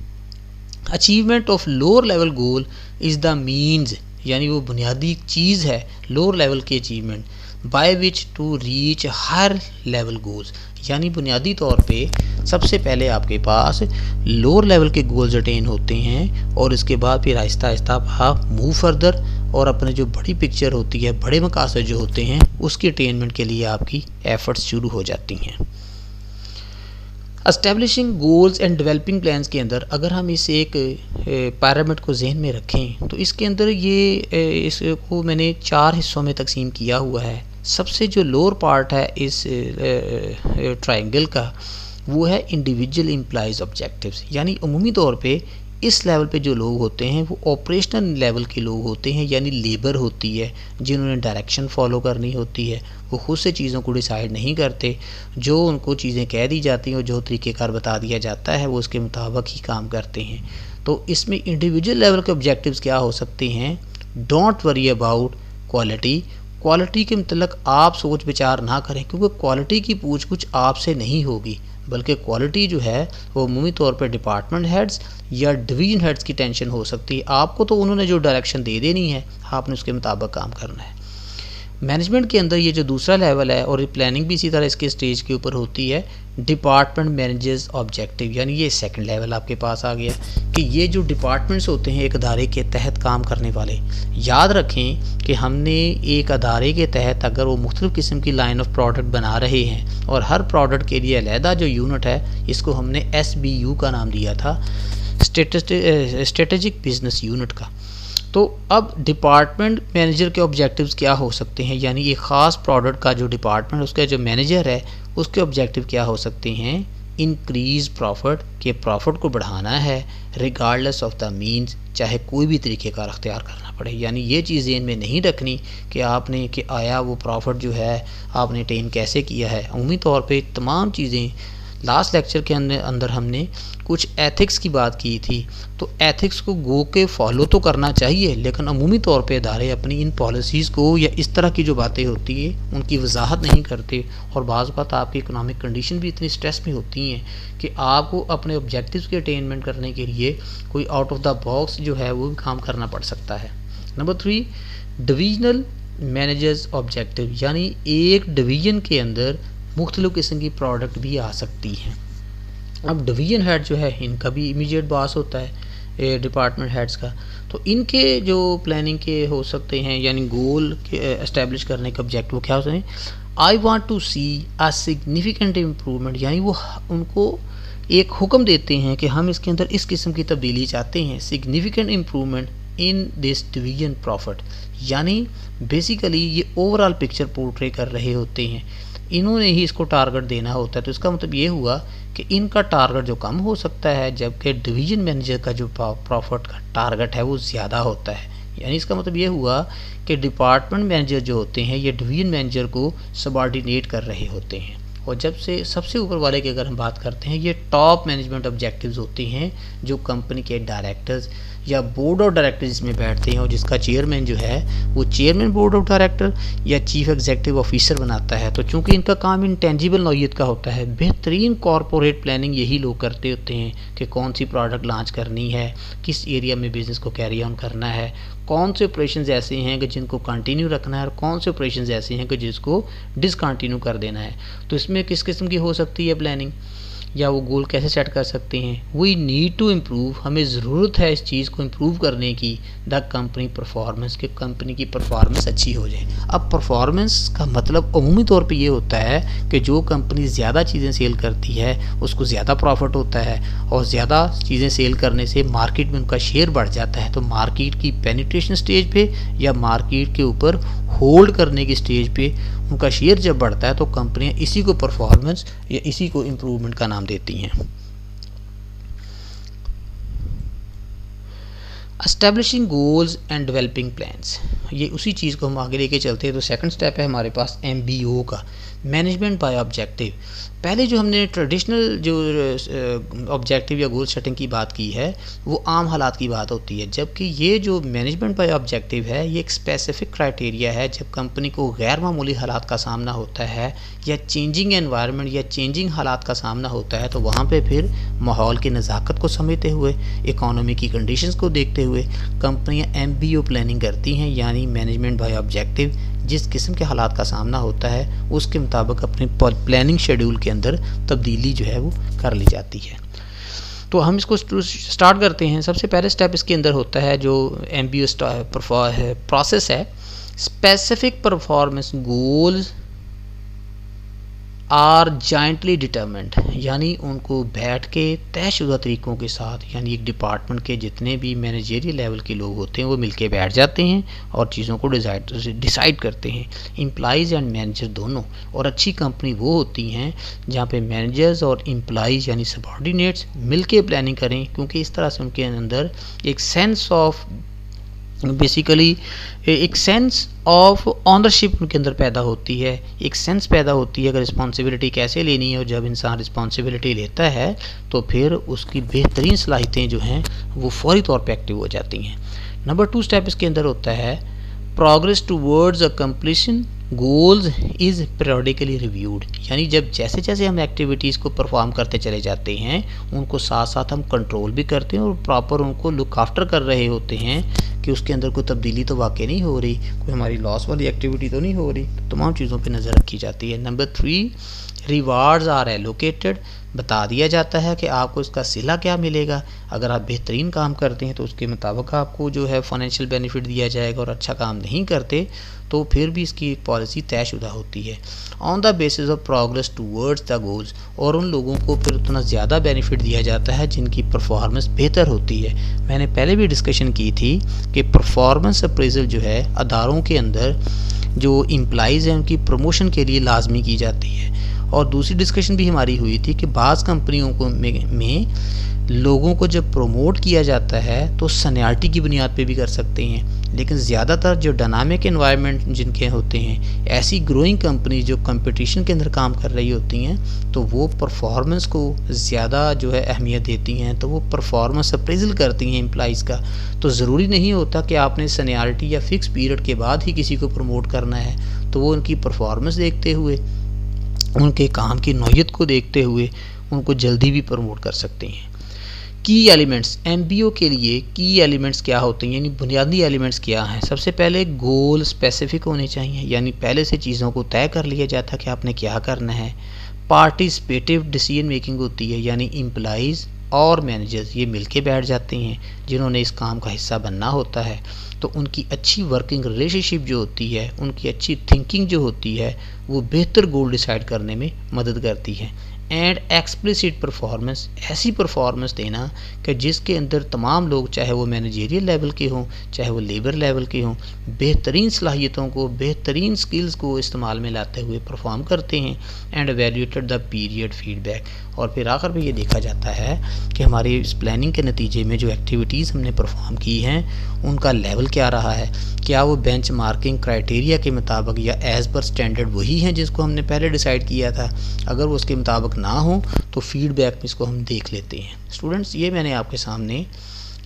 Achievement of lower level goal is the means, यानी वो बुनियादी चीज़ है लोअर लेवल की achievement, by which to reach higher level goals, यानी बुनियादी तौर पे सबसे पहले आपके पास लोअर लेवल के गोल्स अटेन होते हैं, और इसके बाद फिर आहिस्ता आहिस्ता आप मूव फर्दर, और अपने जो बड़ी पिक्चर होती है, बड़े मकासद जो होते हैं, उसकी अटेनमेंट के लिए आपकी एफर्ट्स शुरू हो जाती हैं। Establishing goals and developing plans के अंदर अगर हम इस एक पैरामिड को जहन में रखें तो इसके अंदर ये इसको मैंने 4 हिस्सों में तकसीम किया हुआ है। सबसे जो लोअर पार्ट है इस ट्रायंगल का वो है इंडिविजुअल एम्प्लॉयज़ ऑब्जेक्टिव्स, यानी उमूमी तौर पे इस लेवल पे जो लोग होते हैं वो ऑपरेशनल लेवल के लोग होते हैं, यानी लेबर होती है जिन्होंने डायरेक्शन फॉलो करनी होती है, वो खुद से चीज़ों को डिसाइड नहीं करते, जो उनको चीज़ें कह दी जाती हैं और जो तरीक़ेकार बता दिया जाता है वो उसके मुताबिक ही काम करते हैं। तो इसमें इंडिविजुअल लेवल के ऑब्जेक्टिव्स क्या हो सकते हैं? Don't worry about quality, quality के मतलब आप सोच विचार ना करें, क्योंकि क्वालिटी की पूछ कुछ आपसे नहीं होगी, बल्कि क्वालिटी जो है वो अमूमी तौर पर डिपार्टमेंट हेड्स या डिवीजन हेड्स की टेंशन हो सकती है। आपको तो उन्होंने जो डायरेक्शन दे देनी है, आपने उसके मुताबिक काम करना है। मैनेजमेंट के अंदर ये जो दूसरा लेवल है, और प्लानिंग भी इसी तरह इसके स्टेज के ऊपर होती है, डिपार्टमेंट मैनेजर्स ऑब्जेक्टिव, यानी ये सेकंड लेवल आपके पास आ गया कि ये जो डिपार्टमेंट्स होते हैं एक अदारे के तहत काम करने वाले, याद रखें कि हमने एक अदारे के तहत अगर वो मुख्तलिफ़ किस्म की लाइन ऑफ प्रोडक्ट बना रहे हैं और हर प्रोडक्ट के लिए अलहदा जो यूनिट है इसको हमने SBU का नाम दिया था, स्ट्रेटेजिक बिजनेस यूनिट का। तो अब डिपार्टमेंट मैनेजर के ऑब्जेक्टिव्स क्या हो सकते हैं, यानी एक ख़ास प्रोडक्ट का जो डिपार्टमेंट उसका जो मैनेजर है उसके ऑब्जेक्टिव क्या हो सकते हैं? इंक्रीज़ प्रॉफिट, के प्रॉफिट को बढ़ाना है, रिगार्डलेस ऑफ द मीन्स, चाहे कोई भी तरीके का अख्तियार करना पड़े। यानी ये चीज़ें इनमें नहीं रखनी कि आपने कि आया वो प्रॉफिट जो है आपने अटेन कैसे किया है। उम्मीदी तौर पे तमाम चीज़ें लास्ट लेक्चर के अंदर हमने कुछ एथिक्स की बात की थी, तो एथिक्स को गो के फॉलो तो करना चाहिए, लेकिन अमूमी तौर पे इदारे अपनी इन पॉलिसीज़ को या इस तरह की जो बातें होती है उनकी वजाहत नहीं करते, और बाज़ वक़्त आपकी इकोनॉमिक कंडीशन भी इतनी स्ट्रेस में होती हैं कि आपको अपने ऑब्जेक्टिव्स के अटेनमेंट करने के लिए कोई आउट ऑफ द बॉक्स जो है वो भी काम करना पड़ सकता है। नंबर 3, डिवीजनल मैनेजर्स ऑब्जेक्टिव, यानी एक डिवीज़न के अंदर मुख्तलिफ़ किस्म की प्रोडक्ट भी आ सकती हैं। अब डिवीज़न हेड जो है इनका भी इमीडिएट बॉस होता है डिपार्टमेंट हेड्स का, तो इनके जो प्लानिंग के हो सकते हैं, यानी गोल के एस्टेब्लिश करने के ऑब्जेक्टिव वो क्या होते हैं? I want to see a significant improvement, यानी वो उनको एक हुक्म देते हैं कि हम इसके अंदर इस किस्म की तब्दीली चाहते हैं, significant improvement in this division profit, यानी बेसिकली ये ओवरऑल पिक्चर पोर्ट्रे कर रहे होते हैं, इन्होंने ही इसको टारगेट देना होता है। तो इसका मतलब ये हुआ कि इनका टारगेट जो कम हो सकता है, जबकि डिवीज़न मैनेजर का जो प्रॉफिट का टारगेट है वो ज़्यादा होता है। यानी इसका मतलब ये हुआ कि डिपार्टमेंट मैनेजर जो होते हैं ये डिवीज़न मैनेजर को सबॉर्डिनेट कर रहे होते हैं, और जब से सबसे ऊपर वाले की अगर हम बात करते हैं, ये टॉप मैनेजमेंट ऑब्जेक्टिव्स होते हैं जो कंपनी के डायरेक्टर्स या बोर्ड ऑफ डायरेक्टर्स जिसमें बैठते हैं, और जिसका चेयरमैन जो है वो चेयरमैन बोर्ड ऑफ डायरेक्टर या चीफ एग्जीक्यूटिव ऑफिसर बनाता है। तो चूंकि इनका काम इंटेंजिबल नौइयत का होता है, बेहतरीन कॉरपोरेट प्लानिंग यही लोग करते होते हैं कि कौन सी प्रोडक्ट लॉन्च करनी है, किस एरिया में बिज़नेस को कैरी ऑन करना है, कौन से ऑपरेशंस ऐसे हैं कि जिनको कंटिन्यू रखना है और कौन से ऑपरेशंस ऐसे हैं कि जिसको डिसकंटिन्यू कर देना है। तो इसमें किस किस्म की हो सकती है प्लानिंग, या वो गोल कैसे सेट कर सकते हैं? वी नीड टू इम्प्रूव, हमें ज़रूरत है इस चीज़ को इम्प्रूव करने की, द कंपनी परफॉर्मेंस, के कंपनी की परफॉर्मेंस अच्छी हो जाए। अब परफॉर्मेंस का मतलब अमूमी तौर पे ये होता है कि जो कंपनी ज़्यादा चीज़ें सेल करती है उसको ज़्यादा प्रॉफिट होता है, और ज़्यादा चीज़ें सेल करने से मार्केट में उनका शेयर बढ़ जाता है। तो मार्केट की पेनिट्रेशन स्टेज पे या मार्केट के ऊपर होल्ड करने की स्टेज पे उनका शेयर जब बढ़ता है तो कंपनियां इसी को परफॉर्मेंस या इसी को इम्प्रूवमेंट का नाम देती हैं। 4, डिवीजनल मैनेजर्स ऑब्जेक्टिव, यानी एक डिवीज़न के अंदर मुख्तलिफ़ किस्म की प्रोडक्ट भी आ सकती हैं। अब डिवीज़नल मैनेजर्स ऑब्जेक्टिव क्या हो सकते हैं? I want to see a significant improvement in this division profit, यानी वो उनको एक हुक्म देते हैं कि हम इसके अंदर इस किस्म की तब्दीली चाहते हैं, significant improvement in this division profit, यानी बेसिकली ये ओवरऑल पिक्चर पोर्ट्रे कर रहे होते हैं कि इनका जो टारगेट जो कम हो सकता है, जबकि डिवीज़न मैनेजर का जो प्रॉफिट का टारगेट है वो ज़्यादा होता है। Establishing goals and developing plans, ये उसी चीज़ को हम आगे लेके चलते हैं। तो सेकंड स्टेप है हमारे पास MBO का, मैनेजमेंट बाय ऑब्जेक्टिव। पहले जो हमने ट्रेडिशनल जो ऑब्जेक्टिव या गोल सेटिंग की बात की है वो आम हालात की बात होती है, जबकि ये जो मैनेजमेंट बाय ऑब्जेक्टिव है ये एक स्पेसिफिक क्राइटेरिया है जब कंपनी को गैर मामूली हालात का सामना होता है या चेंजिंग एनवायरनमेंट या चेंजिंग हालात का सामना होता है, तो वहाँ पे फिर माहौल की नज़ाकत को समझते हुए, इकोनॉमी की कंडीशंस को देखते हुए कंपनियाँ MBO प्लानिंग करती हैं, यानी मैनेजमेंट बाय ऑब्जेक्टिव। जिस किस्म के हालात का सामना होता है उसके मुताबिक अपने प्लानिंग शेड्यूल के अंदर तब्दीली जो है वो कर ली जाती है। तो हम इसको स्टार्ट करते हैं। सबसे पहले स्टेप इसके अंदर होता है जो MBO प्रोसेस है, specific performance goals are jointly determined, यानी उनको बैठ के तयशुदा तरीक़ों के साथ, यानी एक डिपार्टमेंट के जितने भी मैनेजरियल लेवल के लोग होते हैं वो मिलके बैठ जाते हैं और चीज़ों को डिसाइड करते हैं, एम्प्लॉइज़ एंड मैनेजर दोनों। और अच्छी कंपनी वो होती हैं जहाँ पे मैनेजर्स और एम्प्लॉइज़ यानी सबॉर्डिनेट्स मिलके प्लानिंग करें, क्योंकि इस तरह से उनके अंदर एक सेंस ऑफ बेसिकली एक सेंस ऑफ ऑनरशिप उनके अंदर पैदा होती है, एक सेंस पैदा होती है कि रिस्पॉन्सिबिलिटी कैसे लेनी है। और जब इंसान रिस्पॉन्सिबिलिटी लेता है तो फिर उसकी बेहतरीन सलाहियतें जो हैं वो फौरी तौर पे एक्टिव हो जाती हैं। नंबर 2 स्टेप इसके अंदर होता है progress towards accomplishment goals is periodically reviewed, यानी जब जैसे जैसे हम एक्टिविटीज़ को परफॉर्म करते चले जाते हैं उनको साथ साथ हम कंट्रोल भी करते हैं और प्रॉपर उनको लुक आफ्टर कर रहे होते हैं कि उसके अंदर कोई तब्दीली तो वाकई नहीं हो रही, कोई हमारी लॉस वाली एक्टिविटी तो नहीं हो रही। तो तमाम चीज़ों पे नज़र रखी जाती है। नंबर 3 रिवार्ड्स आर एलोकेटेड, बता दिया जाता है कि आपको इसका सिला क्या मिलेगा। अगर आप बेहतरीन काम करते हैं तो उसके मुताबिक आपको जो है फाइनेंशियल बेनिफिट दिया जाएगा, और अच्छा काम नहीं करते तो फिर भी इसकी पॉलिसी तयशुदा होती है on the basis of progress towards the goals. और उन लोगों को फिर उतना ज़्यादा बेनिफिट दिया जाता है जिनकी परफॉर्मेंस बेहतर होती है। मैंने पहले भी डिस्कशन की थी कि परफॉर्मेंस अप्रेजल जो है अदारों के अंदर जो एम्प्लॉइज़ हैं उनकी प्रमोशन के लिए लाजमी की जाती है। और दूसरी डिस्कशन भी हमारी हुई थी कि बाज़ कंपनियों को में लोगों को जब प्रमोट किया जाता है तो सीनियरिटी की बुनियाद पे भी कर सकते हैं, लेकिन ज़्यादातर जो डायनामिक एनवायरनमेंट जिनके होते हैं, ऐसी ग्रोइंग कंपनी जो कंपटीशन के अंदर काम कर रही होती हैं, तो वो परफॉर्मेंस को ज़्यादा जो है अहमियत देती हैं, तो वो परफॉर्मेंस अप्रेजल करती हैं एम्प्लॉइज़ का। तो ज़रूरी नहीं होता कि आपने सीनियरिटी या फिक्स पीरियड के बाद ही किसी को प्रमोट करना है, तो वो उनकी परफॉर्मेंस देखते हुए, उनके काम की नौयत को देखते हुए उनको जल्दी भी प्रमोट कर सकते हैं। की एलिमेंट्स, MBO के लिए की एलिमेंट्स क्या होते हैं, यानी बुनियादी एलिमेंट्स क्या हैं। सबसे पहले गोल स्पेसिफिक होने चाहिए, यानी पहले से चीज़ों को तय कर लिया जाता है कि आपने क्या करना है। पार्टिसिपेटिव डिसीजन मेकिंग होती है, यानी एम्प्लॉइज़ और मैनेजर्स ये मिलके बैठ जाते हैं जिन्होंने इस काम का हिस्सा बनना होता है। तो उनकी अच्छी वर्किंग रिलेशनशिप जो होती है, उनकी अच्छी थिंकिंग जो होती है, वो बेहतर गोल डिसाइड करने में मदद करती है। एंड एक्सप्लिसिट परफॉर्मेंस, ऐसी परफॉर्मेंस देना कि जिसके अंदर तमाम लोग, चाहे वो मैनेजरियल लेवल के हों चाहे वो लेबर लेवल के हों, बेहतरीन सलाहियतों को, बेहतरीन स्किल्स को इस्तेमाल में लाते हुए परफॉर्म करते हैं। एंड एवेल्यूएटेड द पीरियड फीडबैक, और फिर आखिर में ये देखा जाता है कि हमारी इस प्लानिंग के नतीजे में जो एक्टिविटीज़ हमने परफॉर्म की हैं उनका लेवल क्या रहा है, क्या वो बेंच मार्किंग क्राइटेरिया के मुताबिक या एज़ पर स्टैंडर्ड वही हैं जिसको हमने पहले डिसाइड किया था। अगर वो उसके मुताबिक ना हो तो फीडबैक में इसको हम देख लेते हैं। स्टूडेंट्स, ये मैंने आपके सामने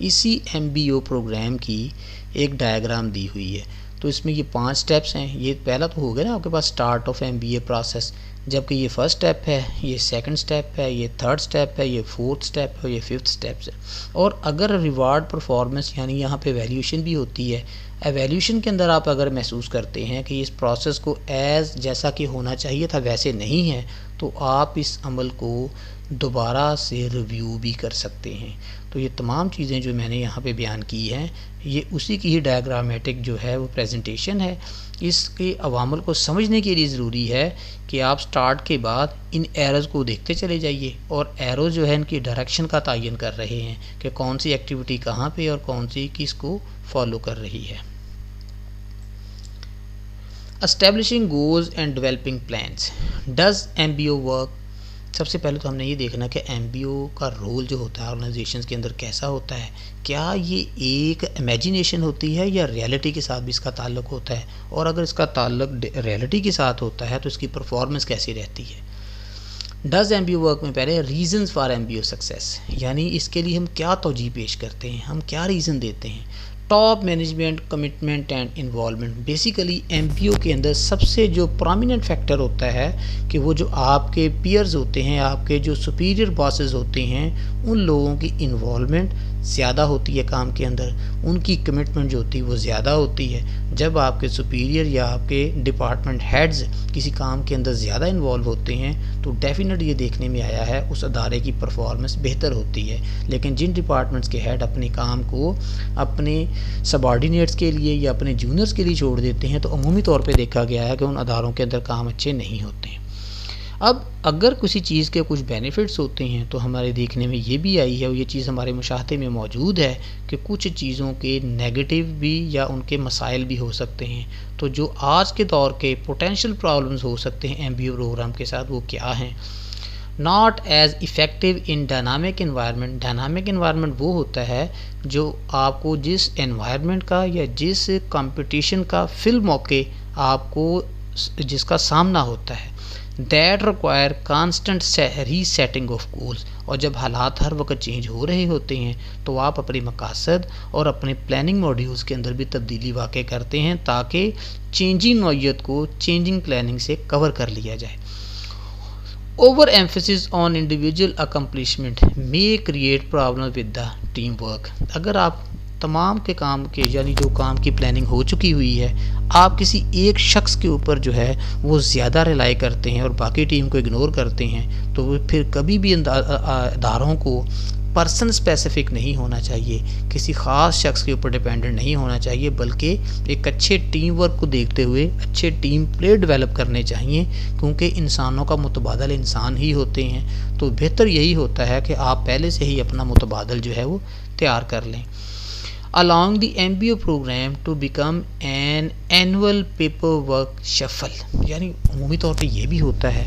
इसी MBO प्रोग्राम की एक डायग्राम दी हुई है। तो इसमें ये 5 स्टेप्स हैं। ये पहला तो हो गया ना आपके पास स्टार्ट ऑफ MBA प्रोसेस, जबकि ये फर्स्ट स्टेप है, ये सेकंड स्टेप है, ये थर्ड स्टेप है, ये फोर्थ स्टेप है, ये फिफ्थ स्टेप है। और अगर रिवार्ड परफॉर्मेंस यानी यहाँ पे वैल्यूएशन भी होती है, एवैल्यूएशन के अंदर आप अगर महसूस करते हैं कि इस प्रोसेस को एज़ जैसा कि होना चाहिए था वैसे नहीं है, तो आप इस अमल को दोबारा से रिव्यू भी कर सकते हैं। तो ये तमाम चीज़ें जो मैंने यहाँ पे बयान की हैं, ये उसी की ही डायग्रामेटिक जो है वो प्रेजेंटेशन है। इसके अवामल को समझने के लिए ज़रूरी है कि आप स्टार्ट के बाद इन एरोज़ को देखते चले जाइए, और एरो जो है इनकी डायरेक्शन का तयन कर रहे हैं कि कौन सी एक्टिविटी कहाँ पे और कौन सी किसको फॉलो कर रही है। Establishing goals and developing plans. Does MBO work? सबसे पहले तो हमने ये देखना कि एमबीओ का रोल जो होता है ऑर्गेनाइजेशंस के अंदर कैसा होता है, क्या ये एक इमेजिनेशन होती है या रियलिटी के साथ भी इसका ताल्लुक होता है, और अगर इसका ताल्लुक रियलिटी के साथ होता है तो इसकी परफॉर्मेंस कैसी रहती है। डज एमबीओ वर्क में पहले रीजंस फॉर एमबीओ सक्सेस, यानी इसके लिए हम क्या तौजीह पेश करते हैं, हम क्या रीज़न देते हैं। Top management commitment and involvement, basically MBO के अंदर सबसे जो प्रोमिनेंट फैक्टर होता है कि वो जो आपके पीयर्स होते हैं, आपके जो सुपीरियर बॉसेस होते हैं, उन लोगों की इन्वॉल्वमेंट ज़्यादा होती है काम के अंदर, उनकी कमिटमेंट जो होती है वो ज़्यादा होती है। जब आपके सुपीरियर या आपके डिपार्टमेंट हेड्स किसी काम के अंदर ज़्यादा इन्वॉल्व होते हैं तो डेफिनेट ये देखने में आया है उस अदारे की परफॉर्मेंस बेहतर होती है। लेकिन जिन डिपार्टमेंट्स के हेड अपने काम को अपने सबॉर्डिनेट्स के लिए या अपने जूनियर्स के लिए छोड़ देते हैं तो अमूमी तौर पे देखा गया है कि उन अदारों के अंदर काम अच्छे नहीं होते हैं। अब अगर किसी चीज़ के कुछ बेनिफिट्स होते हैं तो हमारे देखने में ये भी आई है और ये चीज़ हमारे मुशाहदे में मौजूद है कि कुछ चीज़ों के नेगेटिव भी या उनके मसाइल भी हो सकते हैं। तो जो आज के दौर के पोटेंशियल प्रॉब्लम्स हो सकते हैं एमबीओ प्रोग्राम के साथ वो क्या हैं। Not as effective in dynamic environment, dynamic environment वो होता है जो आपको जिस एनवायरनमेंट का या जिस कंपटीशन का फिल मौके आपको जिसका सामना होता है, that require constant resetting of goals, और जब हालात हर वक्त चेंज हो रहे होते हैं तो आप अपने मकासद और अपने प्लानिंग मॉड्यूल्स के अंदर भी तब्दीली वाक़ई करते हैं ताकि चेंजिंग नौइयत को चेंजिंग प्लानिंग से कवर कर लिया जाए। Over emphasis on individual accomplishment may create problem with the team work. अगर आप तमाम के काम के यानी जो काम की प्लानिंग हो चुकी हुई है, आप किसी एक शख्स के ऊपर जो है वो ज़्यादा रिलाई करते हैं और बाकी टीम को इग्नोर करते हैं तो फिर कभी भी इदारों को पर्सन स्पेसिफिक नहीं होना चाहिए, किसी ख़ास शख्स के ऊपर डिपेंडेंट नहीं होना चाहिए, बल्कि एक अच्छे टीम वर्क को देखते हुए अच्छे टीम प्ले डेवलप करने चाहिए, क्योंकि इंसानों का मुतबादल इंसान ही होते हैं। तो बेहतर यही होता है कि आप पहले से ही अपना मुतबादल जो है वो तैयार कर लें। Along the MBO program to become an annual paperwork shuffle, यानी अमूमी तौर पे ये भी होता है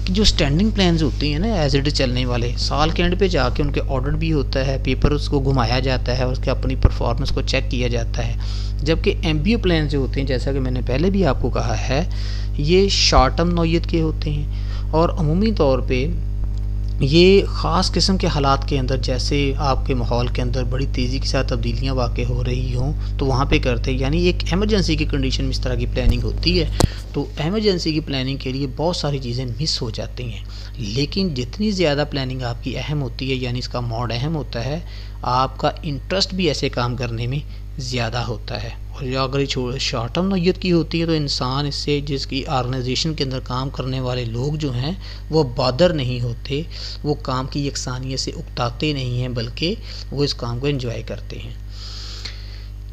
कि जो स्टैंडिंग प्लान्स होते हैं ना एज इट चलने वाले, साल के एंड पे जाके उनके ऑडिट भी होता है, पेपर उसको घुमाया जाता है, उसके अपनी परफॉर्मेंस को चेक किया जाता है। जबकि MBO प्लान जो होते हैं, जैसा कि मैंने पहले भी आपको कहा है, ये शॉर्ट टर्म नौइयत के होते हैं और अमूमी तौर पे ये ख़ास किस्म के हालात के अंदर, जैसे आपके माहौल के अंदर बड़ी तेज़ी के साथ तब्दीलियाँ वाक़ई हो रही हों तो वहाँ पे करते हैं। यानी एक एमरजेंसी की कंडीशन में इस तरह की प्लानिंग होती है तो एमरजेंसी की प्लानिंग के लिए बहुत सारी चीज़ें मिस हो जाती हैं। लेकिन जितनी ज़्यादा प्लानिंग आपकी अहम होती है, यानी इसका मोड अहम होता है, आपका इंटरेस्ट भी ऐसे काम करने में ज़्यादा होता है। और अगर ये शॉर्ट टर्म नौइयत की होती है तो इंसान इससे, जिसकी ऑर्गेनाइजेशन के अंदर काम करने वाले लोग जो हैं वो बादर नहीं होते, वो काम की यकसानियत से उकताते नहीं हैं, बल्कि वो इस काम को एंजॉय करते हैं।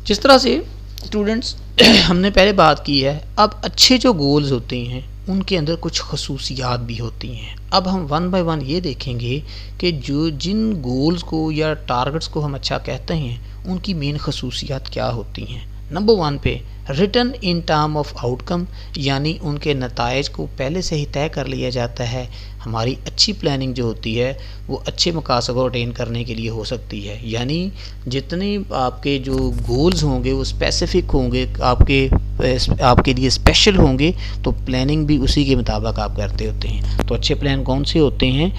जिस तरह से स्टूडेंट्स हमने पहले बात की है, अब अच्छे जो गोल्स होते हैं उनके अंदर कुछ खसूसियात भी होती हैं। अब हम वन बाय वन ये देखेंगे कि जिन गोल्स को या टारगेट्स को हम अच्छा कहते हैं उनकी मेन खसूसियात क्या होती हैं। नंबर 1 पे return in term of outcome, यानी उनके नताइज को पहले से ही तय कर लिया जाता है। हमारी अच्छी प्लानिंग जो होती है वो अच्छे मकासद को अटेन करने के लिए हो सकती है, यानी जितने आपके जो गोल्स होंगे वो स्पेसिफिक होंगे, आपके लिए स्पेशल होंगे, तो प्लानिंग भी उसी के मुताबिक आप करते होते हैं। तो अच्छे प्लान कौन से होते हैं?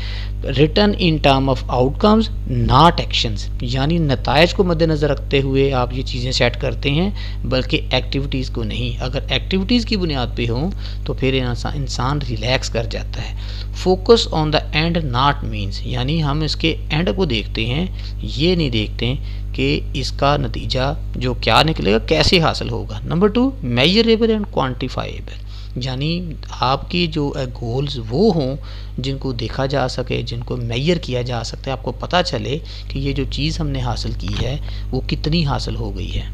Return in term of outcomes not actions, यानी नताइज को मद्देनज़र रखते हुए आप ये चीज़ें सेट करते हैं, बल्कि एक्टिविटीज़ को नहीं। अगर एक्टिविटीज़ की बुनियाद पे हों तो फिर इंसान रिलैक्स कर जाता है। Focus on the end not means, यानी हम इसके एंड को देखते हैं, ये नहीं देखते कि इसका नतीजा जो क्या निकलेगा कैसे हासिल होगा। नंबर 2 मेजरेबल एंड क्वान्टिफाइबल, यानी आपकी जो गोल्स वो हों जिनको देखा जा सके, जिनको मेजर किया जा सकता है, आपको पता चले कि ये जो चीज़ हमने हासिल की है वो कितनी हासिल हो गई है।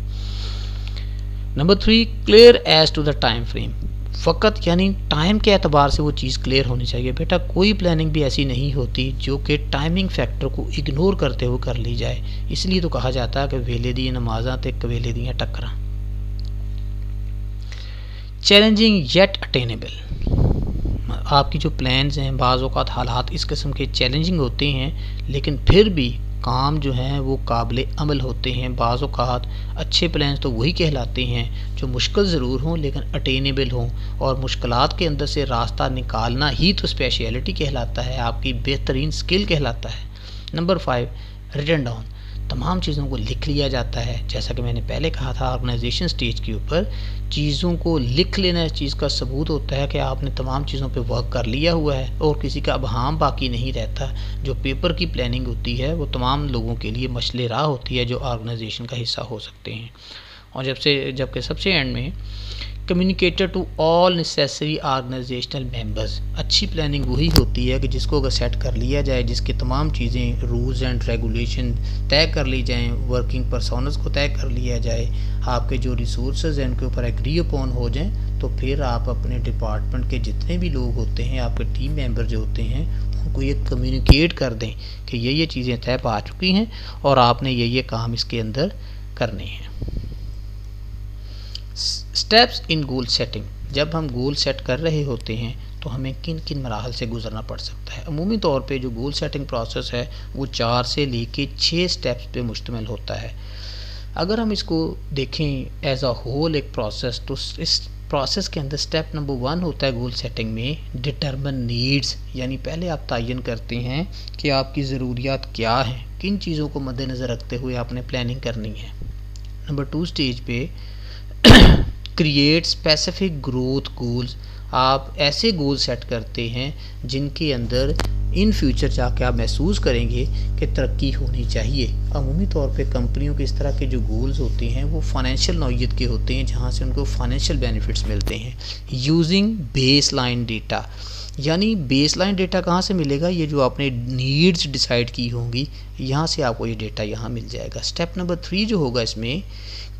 Number 3 clear as to the time frame, फ़कत यानी टाइम के एतबार से वो चीज़ क्लियर होनी चाहिए। बेटा कोई प्लानिंग भी ऐसी नहीं होती जो कि टाइमिंग फैक्टर को इग्नोर करते हुए कर ली जाए, इसलिए तो कहा जाता है कि वेले दी नमाज़ां ते कवेले दियां टक्करां। चैलेंजिंग येट अटेनेबल, आपकी जो प्लान्स हैं, बाज़ औक़ात हालात इस किस्म के चैलेंजिंग होते हैं, लेकिन फिर भी काम जो हैं वो काबिल अमल होते हैं। बाज़ औक़ात अच्छे प्लान्स तो वही कहलाते हैं जो मुश्किल ज़रूर हों लेकिन अटेनेबल हों, और मुश्किलात के अंदर से रास्ता निकालना ही तो स्पेशलिटी कहलाता है, आपकी बेहतरीन स्किल कहलाता है। Number 5, written down. तमाम चीज़ों को लिख लिया जाता है। जैसा कि मैंने पहले कहा था, ऑर्गेनाइजेशन स्टेज के ऊपर चीज़ों को लिख लेना इस चीज़ का सबूत होता है कि आपने तमाम चीज़ों पे वर्क कर लिया हुआ है और किसी का अबहाम बाकी नहीं रहता। जो पेपर की प्लानिंग होती है वो तमाम लोगों के लिए मशले राह होती है जो ऑर्गेनाइजेशन का हिस्सा हो सकते हैं। और जबकि सबसे एंड में communicator to all necessary organisational members. अच्छी प्लानिंग वही होती है कि जिसको अगर सेट कर लिया जाए, जिसकी तमाम चीज़ें रूल्स एंड रेगुलेशन तय कर ली जाएं, वर्किंग पर्सोनस को तय कर लिया जाए, आपके जो रिसोर्सेज हैं उनके ऊपर एग्री अपॉन हो जाएं, तो फिर आप अपने डिपार्टमेंट के जितने भी लोग होते हैं, आपके टीम मेंबर जो होते हैं, उनको ये कम्युनिकेट कर दें कि ये चीज़ें तय पा चुकी हैं और आपने ये काम इसके अंदर करने हैं। Steps in goal setting. जब हम गोल सेट कर रहे होते हैं तो हमें किन किन मराहल से गुजरना पड़ सकता है। अमूमी तौर पे जो गोल सेटिंग प्रोसेस है वो 4 से लेके 6 स्टेप्स पे मुश्तमिल होता है। अगर हम इसको देखें एज अ होल एक प्रोसेस, तो इस प्रोसेस के अंदर स्टेप नंबर 1 होता है गोल सेटिंग में डिटरमिन नीड्स, यानी पहले आप तयन करते हैं कि आपकी ज़रूरियात क्या हैं, किन चीज़ों को मद्देनज़र रखते हुए आपने प्लानिंग करनी है। नंबर 2 स्टेज पे क्रिएट स्पेसिफिक ग्रोथ गोल्स। आप ऐसे गोल सेट करते हैं जिनके अंदर इन फ्यूचर जाके आप महसूस करेंगे कि तरक्की होनी चाहिए। अमूमी तौर पे कंपनियों के इस तरह के जो गोल्स होते हैं वो फाइनेंशियल नौइयत के होते हैं, जहाँ से उनको फाइनेंशियल बेनिफिट्स मिलते हैं। यूजिंग बेस लाइन डेटा, यानी बेस लाइन डेटा कहाँ से मिलेगा? ये जो आपने नीड्स डिसाइड की होंगी, यहाँ से आपको ये डेटा यहाँ मिल जाएगा। स्टेप नंबर 3 जो होगा इसमें,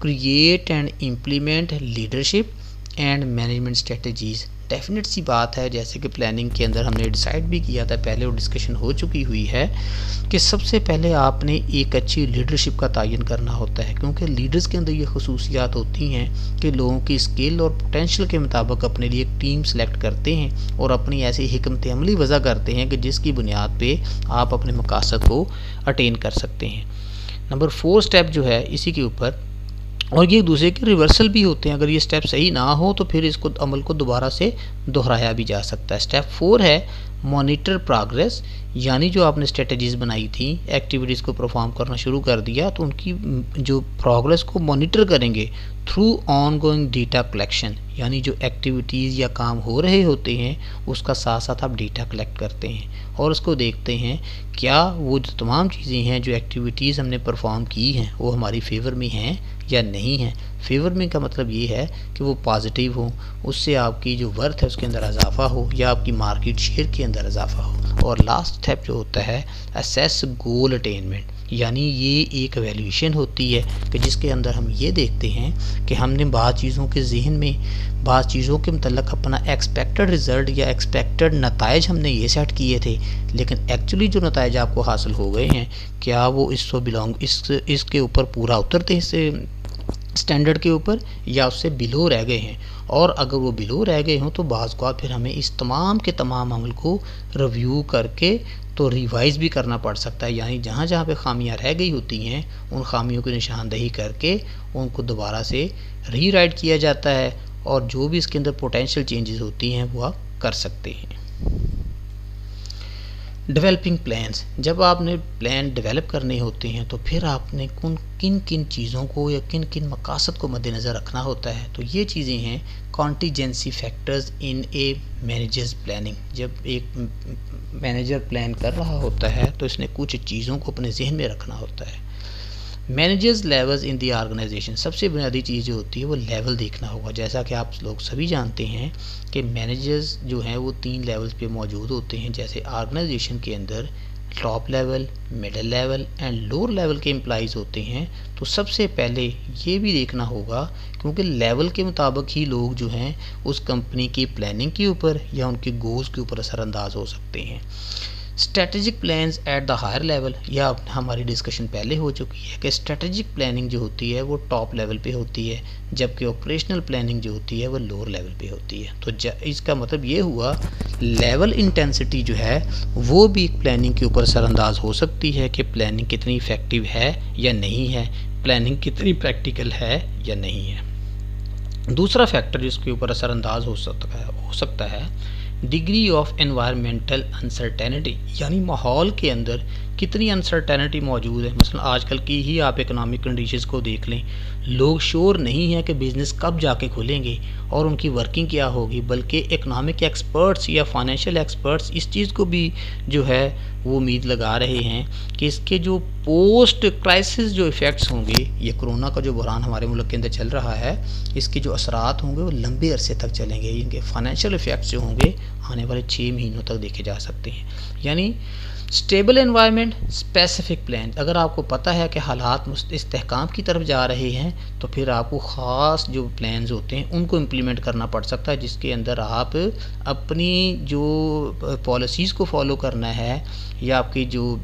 create and implement leadership and management strategies. Definite सी बात है, जैसे कि प्लानिंग के अंदर हमने डिसाइड भी किया था पहले और डिस्कशन हो चुकी हुई है कि सबसे पहले आपने एक अच्छी लीडरशिप का तयन करना होता है, क्योंकि लीडर्स के अंदर ये खसूसियात होती हैं कि लोगों की स्किल और पोटेंशियल के मुताबिक अपने लिए एक टीम सेलेक्ट करते हैं और अपनी ऐसी हिकमत अमली वज़ा करते हैं कि जिसकी बुनियाद पे आप अपने मकासद को अटेन कर सकते हैं। नंबर 4 स्टेप जो है इसी के ऊपर, और ये एक दूसरे के रिवर्सल भी होते हैं। अगर ये स्टेप सही ना हो तो फिर इसको अमल को दोबारा से दोहराया भी जा सकता है। स्टेप 4 है मॉनिटर प्रोग्रेस, यानी जो आपने स्ट्रेटजीज़ बनाई थी, एक्टिविटीज़ को परफॉर्म करना शुरू कर दिया, तो उनकी जो प्रोग्रेस को मॉनिटर करेंगे थ्रू ऑनगोइंग डेटा कलेक्शन, यानी जो एक्टिविटीज़ या काम हो रहे होते हैं उसका साथ साथ आप डेटा कलेक्ट करते हैं और उसको देखते हैं क्या वो जो तमाम चीज़ें हैं, जो एक्टिविटीज़ हमने परफॉर्म की हैं, वो हमारी फेवर में हैं या नहीं है। फेवर में का मतलब ये है कि वो पॉजिटिव हो, उससे आपकी जो वर्थ है उसके अंदर इजाफा हो या आपकी मार्केट शेयर के अंदर इजाफा हो। और लास्ट स्टेप जो होता है असेस गोल अटेनमेंट, यानी ये एक एवेल्यूएशन होती है कि जिसके अंदर हम ये देखते हैं कि हमने बाज़ चीज़ों के जहन में, बाज़ चीज़ों के मतलब अपना एक्सपेक्टेड रिज़ल्ट या एक्सपेक्टेड नताइज हमने ये सेट किए थे, लेकिन एक्चुअली जो नताइज आपको हासिल हो गए हैं क्या वो इसके ऊपर पूरा उतरते हैं इससे स्टैंडर्ड के ऊपर, या उससे बिलो रह गए हैं। और अगर वो बिलो रह गए हों तो बाज़ औक़ात फिर हमें इस तमाम के तमाम अमल को रिव्यू करके तो रिवाइज़ भी करना पड़ सकता है, यानी जहाँ जहाँ पे खामियां रह गई होती हैं उन खामियों की निशानदही करके उनको दोबारा से रीराइट किया जाता है और जो भी इसके अंदर पोटेंशियल चेंजेस होती हैं वो आप कर सकते हैं। डेवलपिंग प्लान्स, जब आपने प्लान डेवलप करने होते हैं तो फिर आपने किन किन चीज़ों को या किन किन मकासद को मद्देनज़र रखना होता है। तो ये चीज़ें हैं contingency factors in A managers planning. जब एक मैनेजर प्लान कर रहा होता है तो इसने कुछ चीज़ों को अपने जहन में रखना होता है। Managers levels in the organisation, सबसे बुनियादी चीज़ जो होती है वो लेवल देखना होगा। जैसा कि आप लोग सभी जानते हैं कि मैनेजर्स जो हैं वो 3 लेवल्स पे मौजूद होते हैं। जैसे ऑर्गेनाइजेशन के अंदर top level, middle level and lower level के एम्प्लॉइज़ होते हैं। तो सबसे पहले ये भी देखना होगा, क्योंकि लेवल के मुताबिक ही लोग जो हैं उस कंपनी की प्लानिंग के ऊपर या उनके गोल्स के ऊपर असरअंदाज हो सकते हैं। Strategic plans at the higher level, यह हमारी डिस्कशन पहले हो चुकी है कि स्ट्रेटेजिक प्लानिंग जो होती है वो टॉप लेवल पे होती है, जबकि ऑपरेशनल प्लानिंग जो होती है वो लोअर लेवल पे होती है। तो इसका मतलब ये हुआ लेवल इंटेंसिटी जो है वो भी एक प्लानिंग के ऊपर असरअंदाज हो सकती है कि प्लानिंग कितनी इफ़ेक्टिव है या नहीं है, प्लानिंग कितनी प्रैक्टिकल है या नहीं है। दूसरा फैक्टर जिसके ऊपर असरअंदाज हो सकता है डिग्री ऑफ एनवायरमेंटल अनसर्टेनिटी, यानी माहौल के अंदर कितनी अनसर्टेनिटी मौजूद है। मसलन आजकल की ही आप इकोनॉमिक कंडीशंस को देख लें, लोग श्योर नहीं है कि बिज़नेस कब जाके खुलेंगे और उनकी वर्किंग क्या होगी, बल्कि इकोनॉमिक एक्सपर्ट्स या फाइनेंशियल एक्सपर्ट्स इस चीज़ को भी जो है वो उम्मीद लगा रहे हैं कि इसके जो पोस्ट क्राइसिस जो इफ़ेक्ट्स होंगे, ये कोरोना का जो बहरान हमारे मुल्क के अंदर चल रहा है, इसके जो असरात होंगे वो लंबे अरसे तक चलेंगे। इनके फाइनेंशियल इफ़ेक्ट्स जो होंगे आने वाले 6 महीनों तक देखे जा सकते हैं। यानी स्टेबल एनवायरनमेंट, स्पेसिफिक प्लान, अगर आपको पता है कि हालात इस्तेहकाम की तरफ जा रहे हैं तो फिर आपको ख़ास जो प्लान्स होते हैं उनको इम्प्लीमेंट करना पड़ सकता है, जिसके अंदर आप अपनी जो पॉलिसीज़ को फॉलो करना है या आपकी जो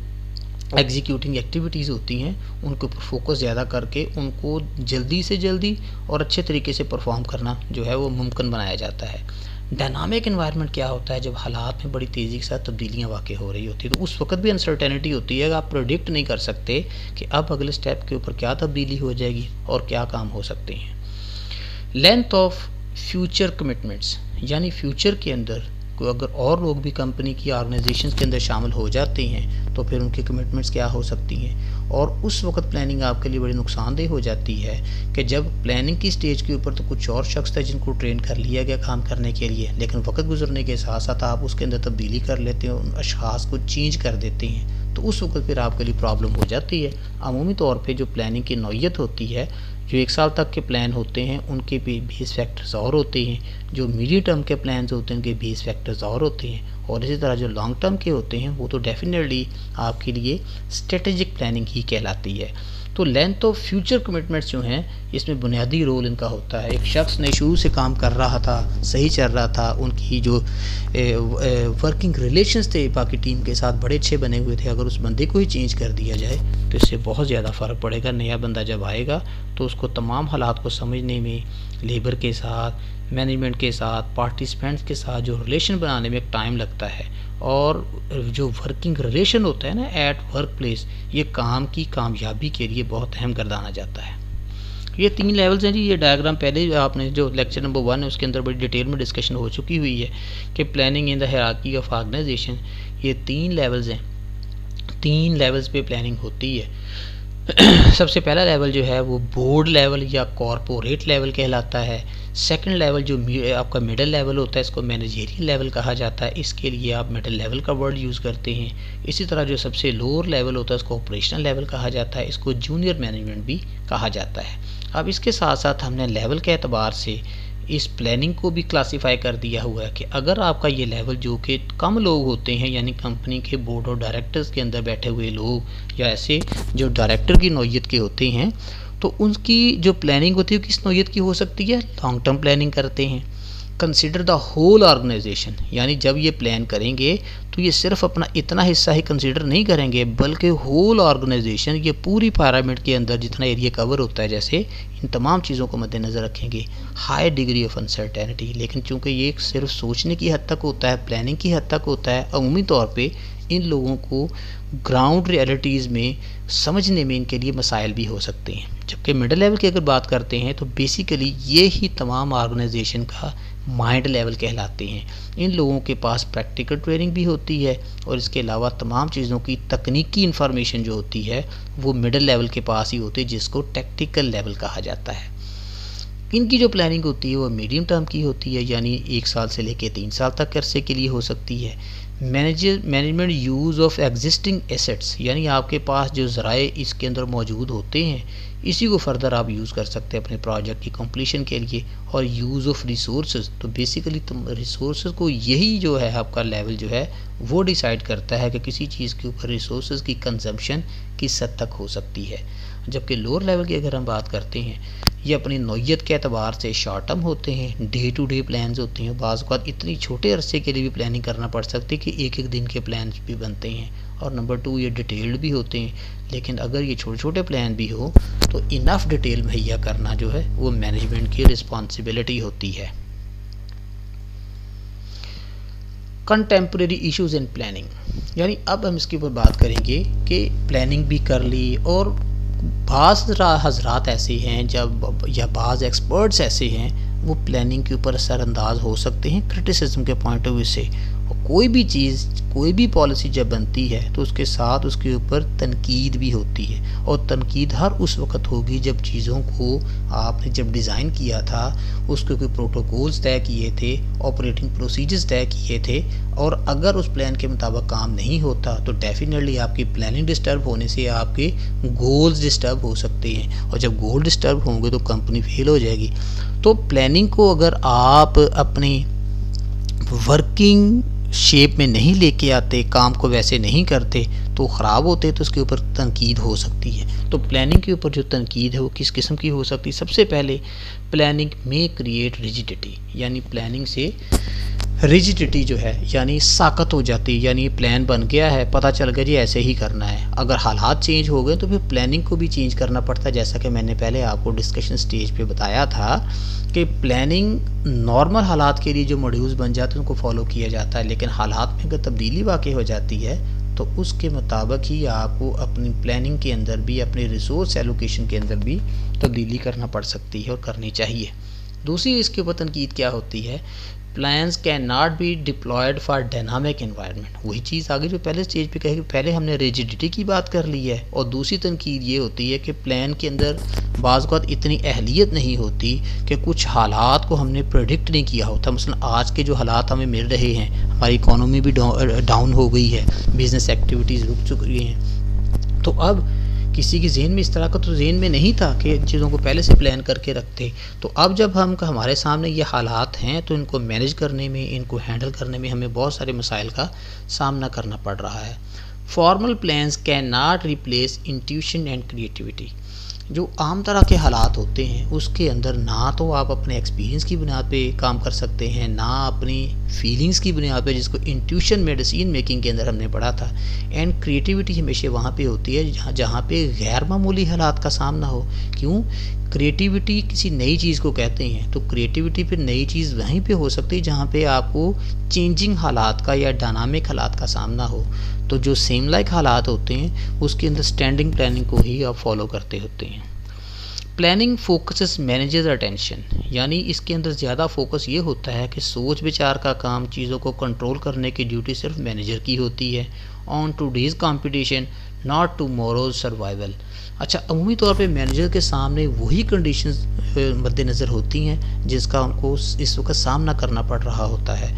एग्जीक्यूटिंग एक्टिविटीज़ होती हैं उनके ऊपर फोकस ज़्यादा करके उनको जल्दी से जल्दी और अच्छे तरीके से परफॉर्म करना जो है वो मुमकिन बनाया जाता है। डायनामिक एनवायरनमेंट क्या होता है, जब हालात में बड़ी तेज़ी के साथ तब्दीलियाँ वाक़ई हो रही होती है तो उस वक्त भी अनसर्टेनिटी होती है। आप प्रेडिक्ट नहीं कर सकते कि अब अगले स्टेप के ऊपर क्या तब्दीली हो जाएगी और क्या काम हो सकते हैं। लेंथ ऑफ फ्यूचर कमिटमेंट्स, यानी फ्यूचर के अंदर कोई अगर और लोग भी कंपनी की ऑर्गेनाइजेशन के अंदर शामिल हो जाते हैं तो फिर उनकी कमिटमेंट्स क्या हो सकती हैं, और उस वक्त प्लानिंग आपके लिए बड़ी नुकसानदेह हो जाती है कि जब प्लानिंग की स्टेज के ऊपर तो कुछ और शख्स थे जिनको ट्रेन कर लिया गया काम करने के लिए, लेकिन वक्त गुजरने के साथ साथ आप उसके अंदर तब्दीली कर लेते हैं, उन अशखास को चेंज कर देते हैं, तो उस वक्त फिर आपके लिए प्रॉब्लम हो जाती है। अमूमी तौर पर जो प्लानिंग की नौयत होती है, जो 1 साल तक के प्लान होते हैं उनके भी बेस फैक्टर्स और होते हैं, जो मीडियम टर्म के प्लान्स होते हैं उनके बेस फैक्टर्स और होते हैं, और इसी तरह जो लॉन्ग टर्म के होते हैं वो तो डेफिनेटली आपके लिए स्ट्रेटेजिक प्लानिंग ही कहलाती है। तो लेंथ ऑफ फ्यूचर कमिटमेंट्स जो हैं इसमें बुनियादी रोल इनका होता है। एक शख्स ने शुरू से काम कर रहा था, सही चल रहा था, उनकी जो वर्किंग रिलेशंस थे बाकी टीम के साथ बड़े अच्छे बने हुए थे, अगर उस बंदे को ही चेंज कर दिया जाए तो इससे बहुत ज़्यादा फ़र्क पड़ेगा। नया बंदा जब आएगा तो उसको तमाम हालात को समझने में, लेबर के साथ, मैनेजमेंट के साथ, पार्टिसिपेंट्स के साथ जो रिलेशन बनाने में एक टाइम लगता है, और जो वर्किंग रिलेशन होता है ना एट वर्क प्लेस, ये काम की कामयाबी के लिए बहुत अहम गर्दाना जाता है। ये 3 लेवल्स हैं जी। ये डायग्राम पहले आपने जो लेक्चर नंबर 1 है उसके अंदर बड़ी डिटेल में डिस्कशन हो चुकी हुई है कि planning in the hierarchy of organisation, ये 3 लेवल्स हैं, 3 लेवल्स पे प्लानिंग होती है। सबसे पहला लेवल जो है वो बोर्ड लेवल या कॉरपोरेट लेवल कहलाता है। सेकंड लेवल जो आपका मिडिल लेवल होता है इसको मैनेजरियल लेवल कहा जाता है, इसके लिए आप मिडिल लेवल का वर्ड यूज़ करते हैं। इसी तरह जो सबसे लोअर लेवल होता है इसको ऑपरेशनल लेवल कहा जाता है, इसको जूनियर मैनेजमेंट भी कहा जाता है। अब इसके साथ साथ हमने लेवल के एतबार से इस प्लानिंग को भी क्लासीफाई कर दिया हुआ है कि अगर आपका ये लेवल जो कि कम लोग होते हैं, यानी कंपनी के बोर्ड और डायरेक्टर्स के अंदर बैठे हुए लोग या ऐसे जो डायरेक्टर की नौयत के होते हैं, तो उनकी जो प्लानिंग होती है किस नौयत की हो सकती है, लॉन्ग टर्म प्लानिंग करते हैं। कंसिडर द होल ऑर्गेनाइजेशन, यानी जब ये प्लान करेंगे तो ये सिर्फ अपना इतना हिस्सा ही कंसिडर नहीं करेंगे बल्कि होल ऑर्गेनाइजेशन, ये पूरी पिरामिड के अंदर जितना एरिया कवर होता है, जैसे इन तमाम चीज़ों को मद्देनज़र रखेंगे। हाई डिग्री ऑफ अनसर्टेनिटी, लेकिन चूंकि ये सिर्फ सोचने की हद तक होता है, प्लानिंग की हद तक होता है, अमूमी तौर पे इन लोगों को ग्राउंड रियलिटीज़ में समझने में इनके लिए मसाइल भी हो सकते हैं। जबकि मिडिल लेवल की अगर बात करते हैं तो बेसिकली ये ही तमाम ऑर्गेनाइजेशन का माइंड लेवल कहलाते हैं। इन लोगों के पास प्रैक्टिकल ट्रेनिंग भी होती है और इसके अलावा तमाम चीज़ों की तकनीकी इन्फॉर्मेशन जो होती है वो मिडिल लेवल के पास ही होती है, जिसको टैक्टिकल लेवल कहा जाता है। इनकी जो प्लानिंग होती है वो मीडियम टर्म की होती है, यानी 1 साल से लेकर 3 साल तक के अरसे के लिए हो सकती है। Management use of existing assets, यानी आपके पास जो ज़राए इसके अंदर मौजूद होते हैं इसी को फर्दर आप यूज़ कर सकते हैं अपने प्रोजेक्ट की कंप्लीशन के लिए। और यूज़ ऑफ रिसोर्सेज, तो बेसिकली रिसोर्सेज को यही जो है आपका लेवल जो है वो डिसाइड करता है कि किसी चीज़ के ऊपर रिसोर्सेज की कंजम्पशन किस हद तक हो सकती है। जबकि लोअर लेवल की अगर हम बात करते हैं, ये अपनी नौइयत के अतबार से शॉर्ट टर्म होते हैं, डे टू डे प्लान्स होते हैं। बाज़ औक़ात इतनी छोटे अरसे के लिए भी प्लानिंग करना पड़ सकती है कि एक एक दिन के प्लान्स भी बनते हैं। और नंबर 2 ये डिटेल्ड भी होते हैं, लेकिन अगर ये छोटे छोटे प्लान भी हो तो इनफ डिटेल मुहैया करना जो है वो मैनेजमेंट की रिस्पॉन्सिबिलिटी होती है। कंटेम्प्रेरी इश्यूज़ इन प्लानिंग, यानी अब हम इसके ऊपर बात करेंगे कि प्लानिंग भी कर ली और बाज़ हज़रात ऐसे हैं जब या बाज़ एक्सपर्ट्स ऐसे हैं वो प्लानिंग के ऊपर असरअंदाज हो सकते हैं क्रिटिसिज्म के पॉइंट ऑफ व्यू से। और कोई भी चीज़, कोई भी पॉलिसी जब बनती है तो उसके साथ उसके ऊपर तनकीद भी होती है, और तनकीद हर उस वक़्त होगी जब चीज़ों को आपने जब डिज़ाइन किया था उसके कोई प्रोटोकॉल्स तय किए थे, ऑपरेटिंग प्रोसीजर्स तय किए थे, और अगर उस प्लान के मुताबिक काम नहीं होता तो डेफिनेटली आपकी प्लानिंग डिस्टर्ब होने से आपके गोल्स डिस्टर्ब हो सकते हैं, और जब गोल डिस्टर्ब होंगे तो कंपनी फेल हो जाएगी। तो प्लानिंग को अगर आप अपनी वर्किंग शेप में नहीं लेके आते, काम को वैसे नहीं करते तो ख़राब होते, तो उसके ऊपर तनकीद हो सकती है। तो प्लानिंग के ऊपर जो तनकीद है वो किस किस्म की हो सकती है? सबसे पहले प्लानिंग में क्रिएट रिजिडिटी, यानी प्लानिंग से रिजिडिटी जो है यानी साकत हो जाती है, यानी प्लान बन गया है, पता चल गया जी ऐसे ही करना है। अगर हालात चेंज हो गए तो फिर प्लानिंग को भी चेंज करना पड़ता है। जैसा कि मैंने पहले आपको डिस्कशन स्टेज पे बताया था कि प्लानिंग नॉर्मल हालात के लिए जो मॉड्यूल्स बन जाते हैं उनको फॉलो किया जाता है, लेकिन हालात में अगर तब्दीली वाक़ई हो जाती है तो उसके मुताबिक ही आपको अपनी प्लानिंग के अंदर भी, अपने रिसोर्स एलोकेशन के अंदर भी तब्दीली करना पड़ सकती है और करनी चाहिए। दूसरी इसके ऊपर तनकीद क्या होती है? Plans can not be diploid for dynamic environment. वही चीज़ आगे जो पहले स्टेज पे कहे कि पहले हमने रिजिडिटी की बात कर ली है, और दूसरी तनकीद ये होती है कि प्लान के अंदर बाज़ औक़ात इतनी अहलियत नहीं होती कि कुछ हालात को हमने प्रेडिक्ट नहीं किया होता। मसलन आज के जो हालात हमें मिल रहे हैं, हमारी इकोनॉमी भी डाउन हो गई है, बिज़नेस एक्टिविटीज़ रुक चुकी हैं, तो अब किसी के ज़हन में इस तरह का तो ज़हन में नहीं था कि इन चीज़ों को पहले से प्लान करके रखते। तो अब जब हमारे सामने ये हालात हैं तो इनको मैनेज करने में, इनको हैंडल करने में हमें बहुत सारे मसाइल का सामना करना पड़ रहा है। Formal plans can not replace intuition and creativity. जो आम तरह के हालात होते हैं उसके अंदर ना तो आप अपने एक्सपीरियंस की बुनियाद पे काम कर सकते हैं, ना अपनी फीलिंग्स की बुनियाद पे, जिसको इंट्यूशन में डिसीजन मेकिंग के अंदर हमने पढ़ा था। एंड क्रिएटिविटी हमेशा वहाँ पे होती है जहाँ पे गैर मामूली हालात का सामना हो। क्यों? क्रिएटिविटी किसी नई चीज़ को कहते हैं, तो क्रिएटिविटी फिर नई चीज़ वहीं पे हो सकती है जहाँ पे आपको चेंजिंग हालात का या डायनामिक हालात का सामना हो। तो जो सेम लाइक हालात होते हैं उसके अंदर स्टैंडिंग प्लानिंग को ही आप फॉलो करते होते हैं। प्लानिंग फोकसेस मैनेजर्स अटेंशन, यानी इसके अंदर ज़्यादा फोकस ये होता है कि सोच विचार का काम, चीज़ों को कंट्रोल करने की ड्यूटी सिर्फ मैनेजर की होती है। On today's competition not tomorrow's survival. अच्छा, अमूमी तौर पे मैनेजर के सामने वही कंडीशंस मद्देनज़र होती हैं जिसका उनको इस वक्त सामना करना पड़ रहा होता है।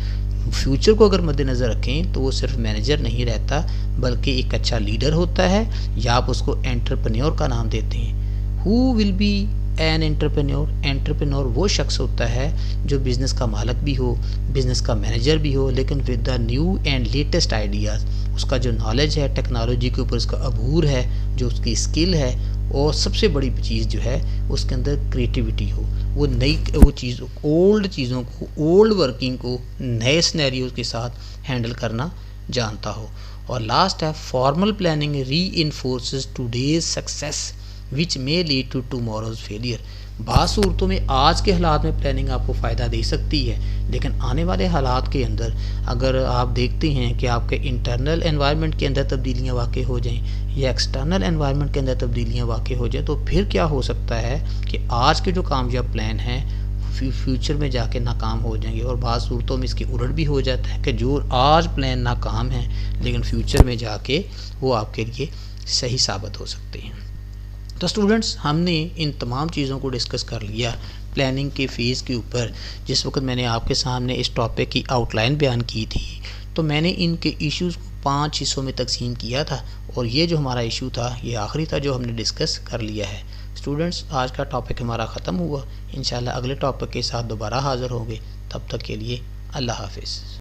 फ्यूचर को अगर मद्देनज़र रखें तो वो सिर्फ मैनेजर नहीं रहता बल्कि एक अच्छा लीडर होता है, या आप उसको एंटरप्रेन्योर का नाम देते हैं। Who will be an entrepreneur? Entrepreneur वो शख्स होता है जो बिज़नेस का मालिक भी हो, बिज़नेस का मैनेजर भी हो, लेकिन with the new and latest ideas. उसका जो नॉलेज है टेक्नोलॉजी के ऊपर, उसका अबूर है, जो उसकी स्किल है, और सबसे बड़ी चीज़ जो है उसके अंदर क्रिएटिविटी हो। वो चीज़ों, ओल्ड चीज़ों को, ओल्ड वर्किंग को नए सिनेरियोज के साथ हैंडल करना जानता हो। और लास्ट है formal planning reinforces today's success which may lead to tomorrow's failure. बाज़ सूरतों में आज के हालात में प्लानिंग आपको फ़ायदा दे सकती है, लेकिन आने वाले हालात के अंदर अगर आप देखते हैं कि आपके इंटरनल एनवायरनमेंट के अंदर तब्दीलियाँ वाक़ई हो जाएं या एक्सटर्नल एनवायरनमेंट के अंदर तब्दीलियाँ वाक़ई हो जाएं, तो फिर क्या हो सकता है कि आज के जो कामयाब प्लान हैं फ्यूचर में जाके नाकाम हो जाएंगे। और बाज़ सूरतों में इसके उलट भी हो जाता है कि जो आज प्लान नाकाम हैं लेकिन फ्यूचर में जाके वो आपके लिए सही साबित हो सकते हैं। तो स्टूडेंट्स, हमने इन तमाम चीज़ों को डिस्कस कर लिया प्लानिंग के फेज़ के ऊपर। जिस वक्त मैंने आपके सामने इस टॉपिक की आउटलाइन बयान की थी तो मैंने इनके इश्यूज़ को 5 हिस्सों में तकसीम किया था, और ये जो हमारा इशू था ये आखिरी था जो हमने डिस्कस कर लिया है। स्टूडेंट्स, आज का टॉपिक हमारा ख़त्म हुआ। इंशाल्लाह अगले टॉपिक के साथ दोबारा हाज़िर होंगे। तब तक के लिए अल्लाह हाफ़िज़।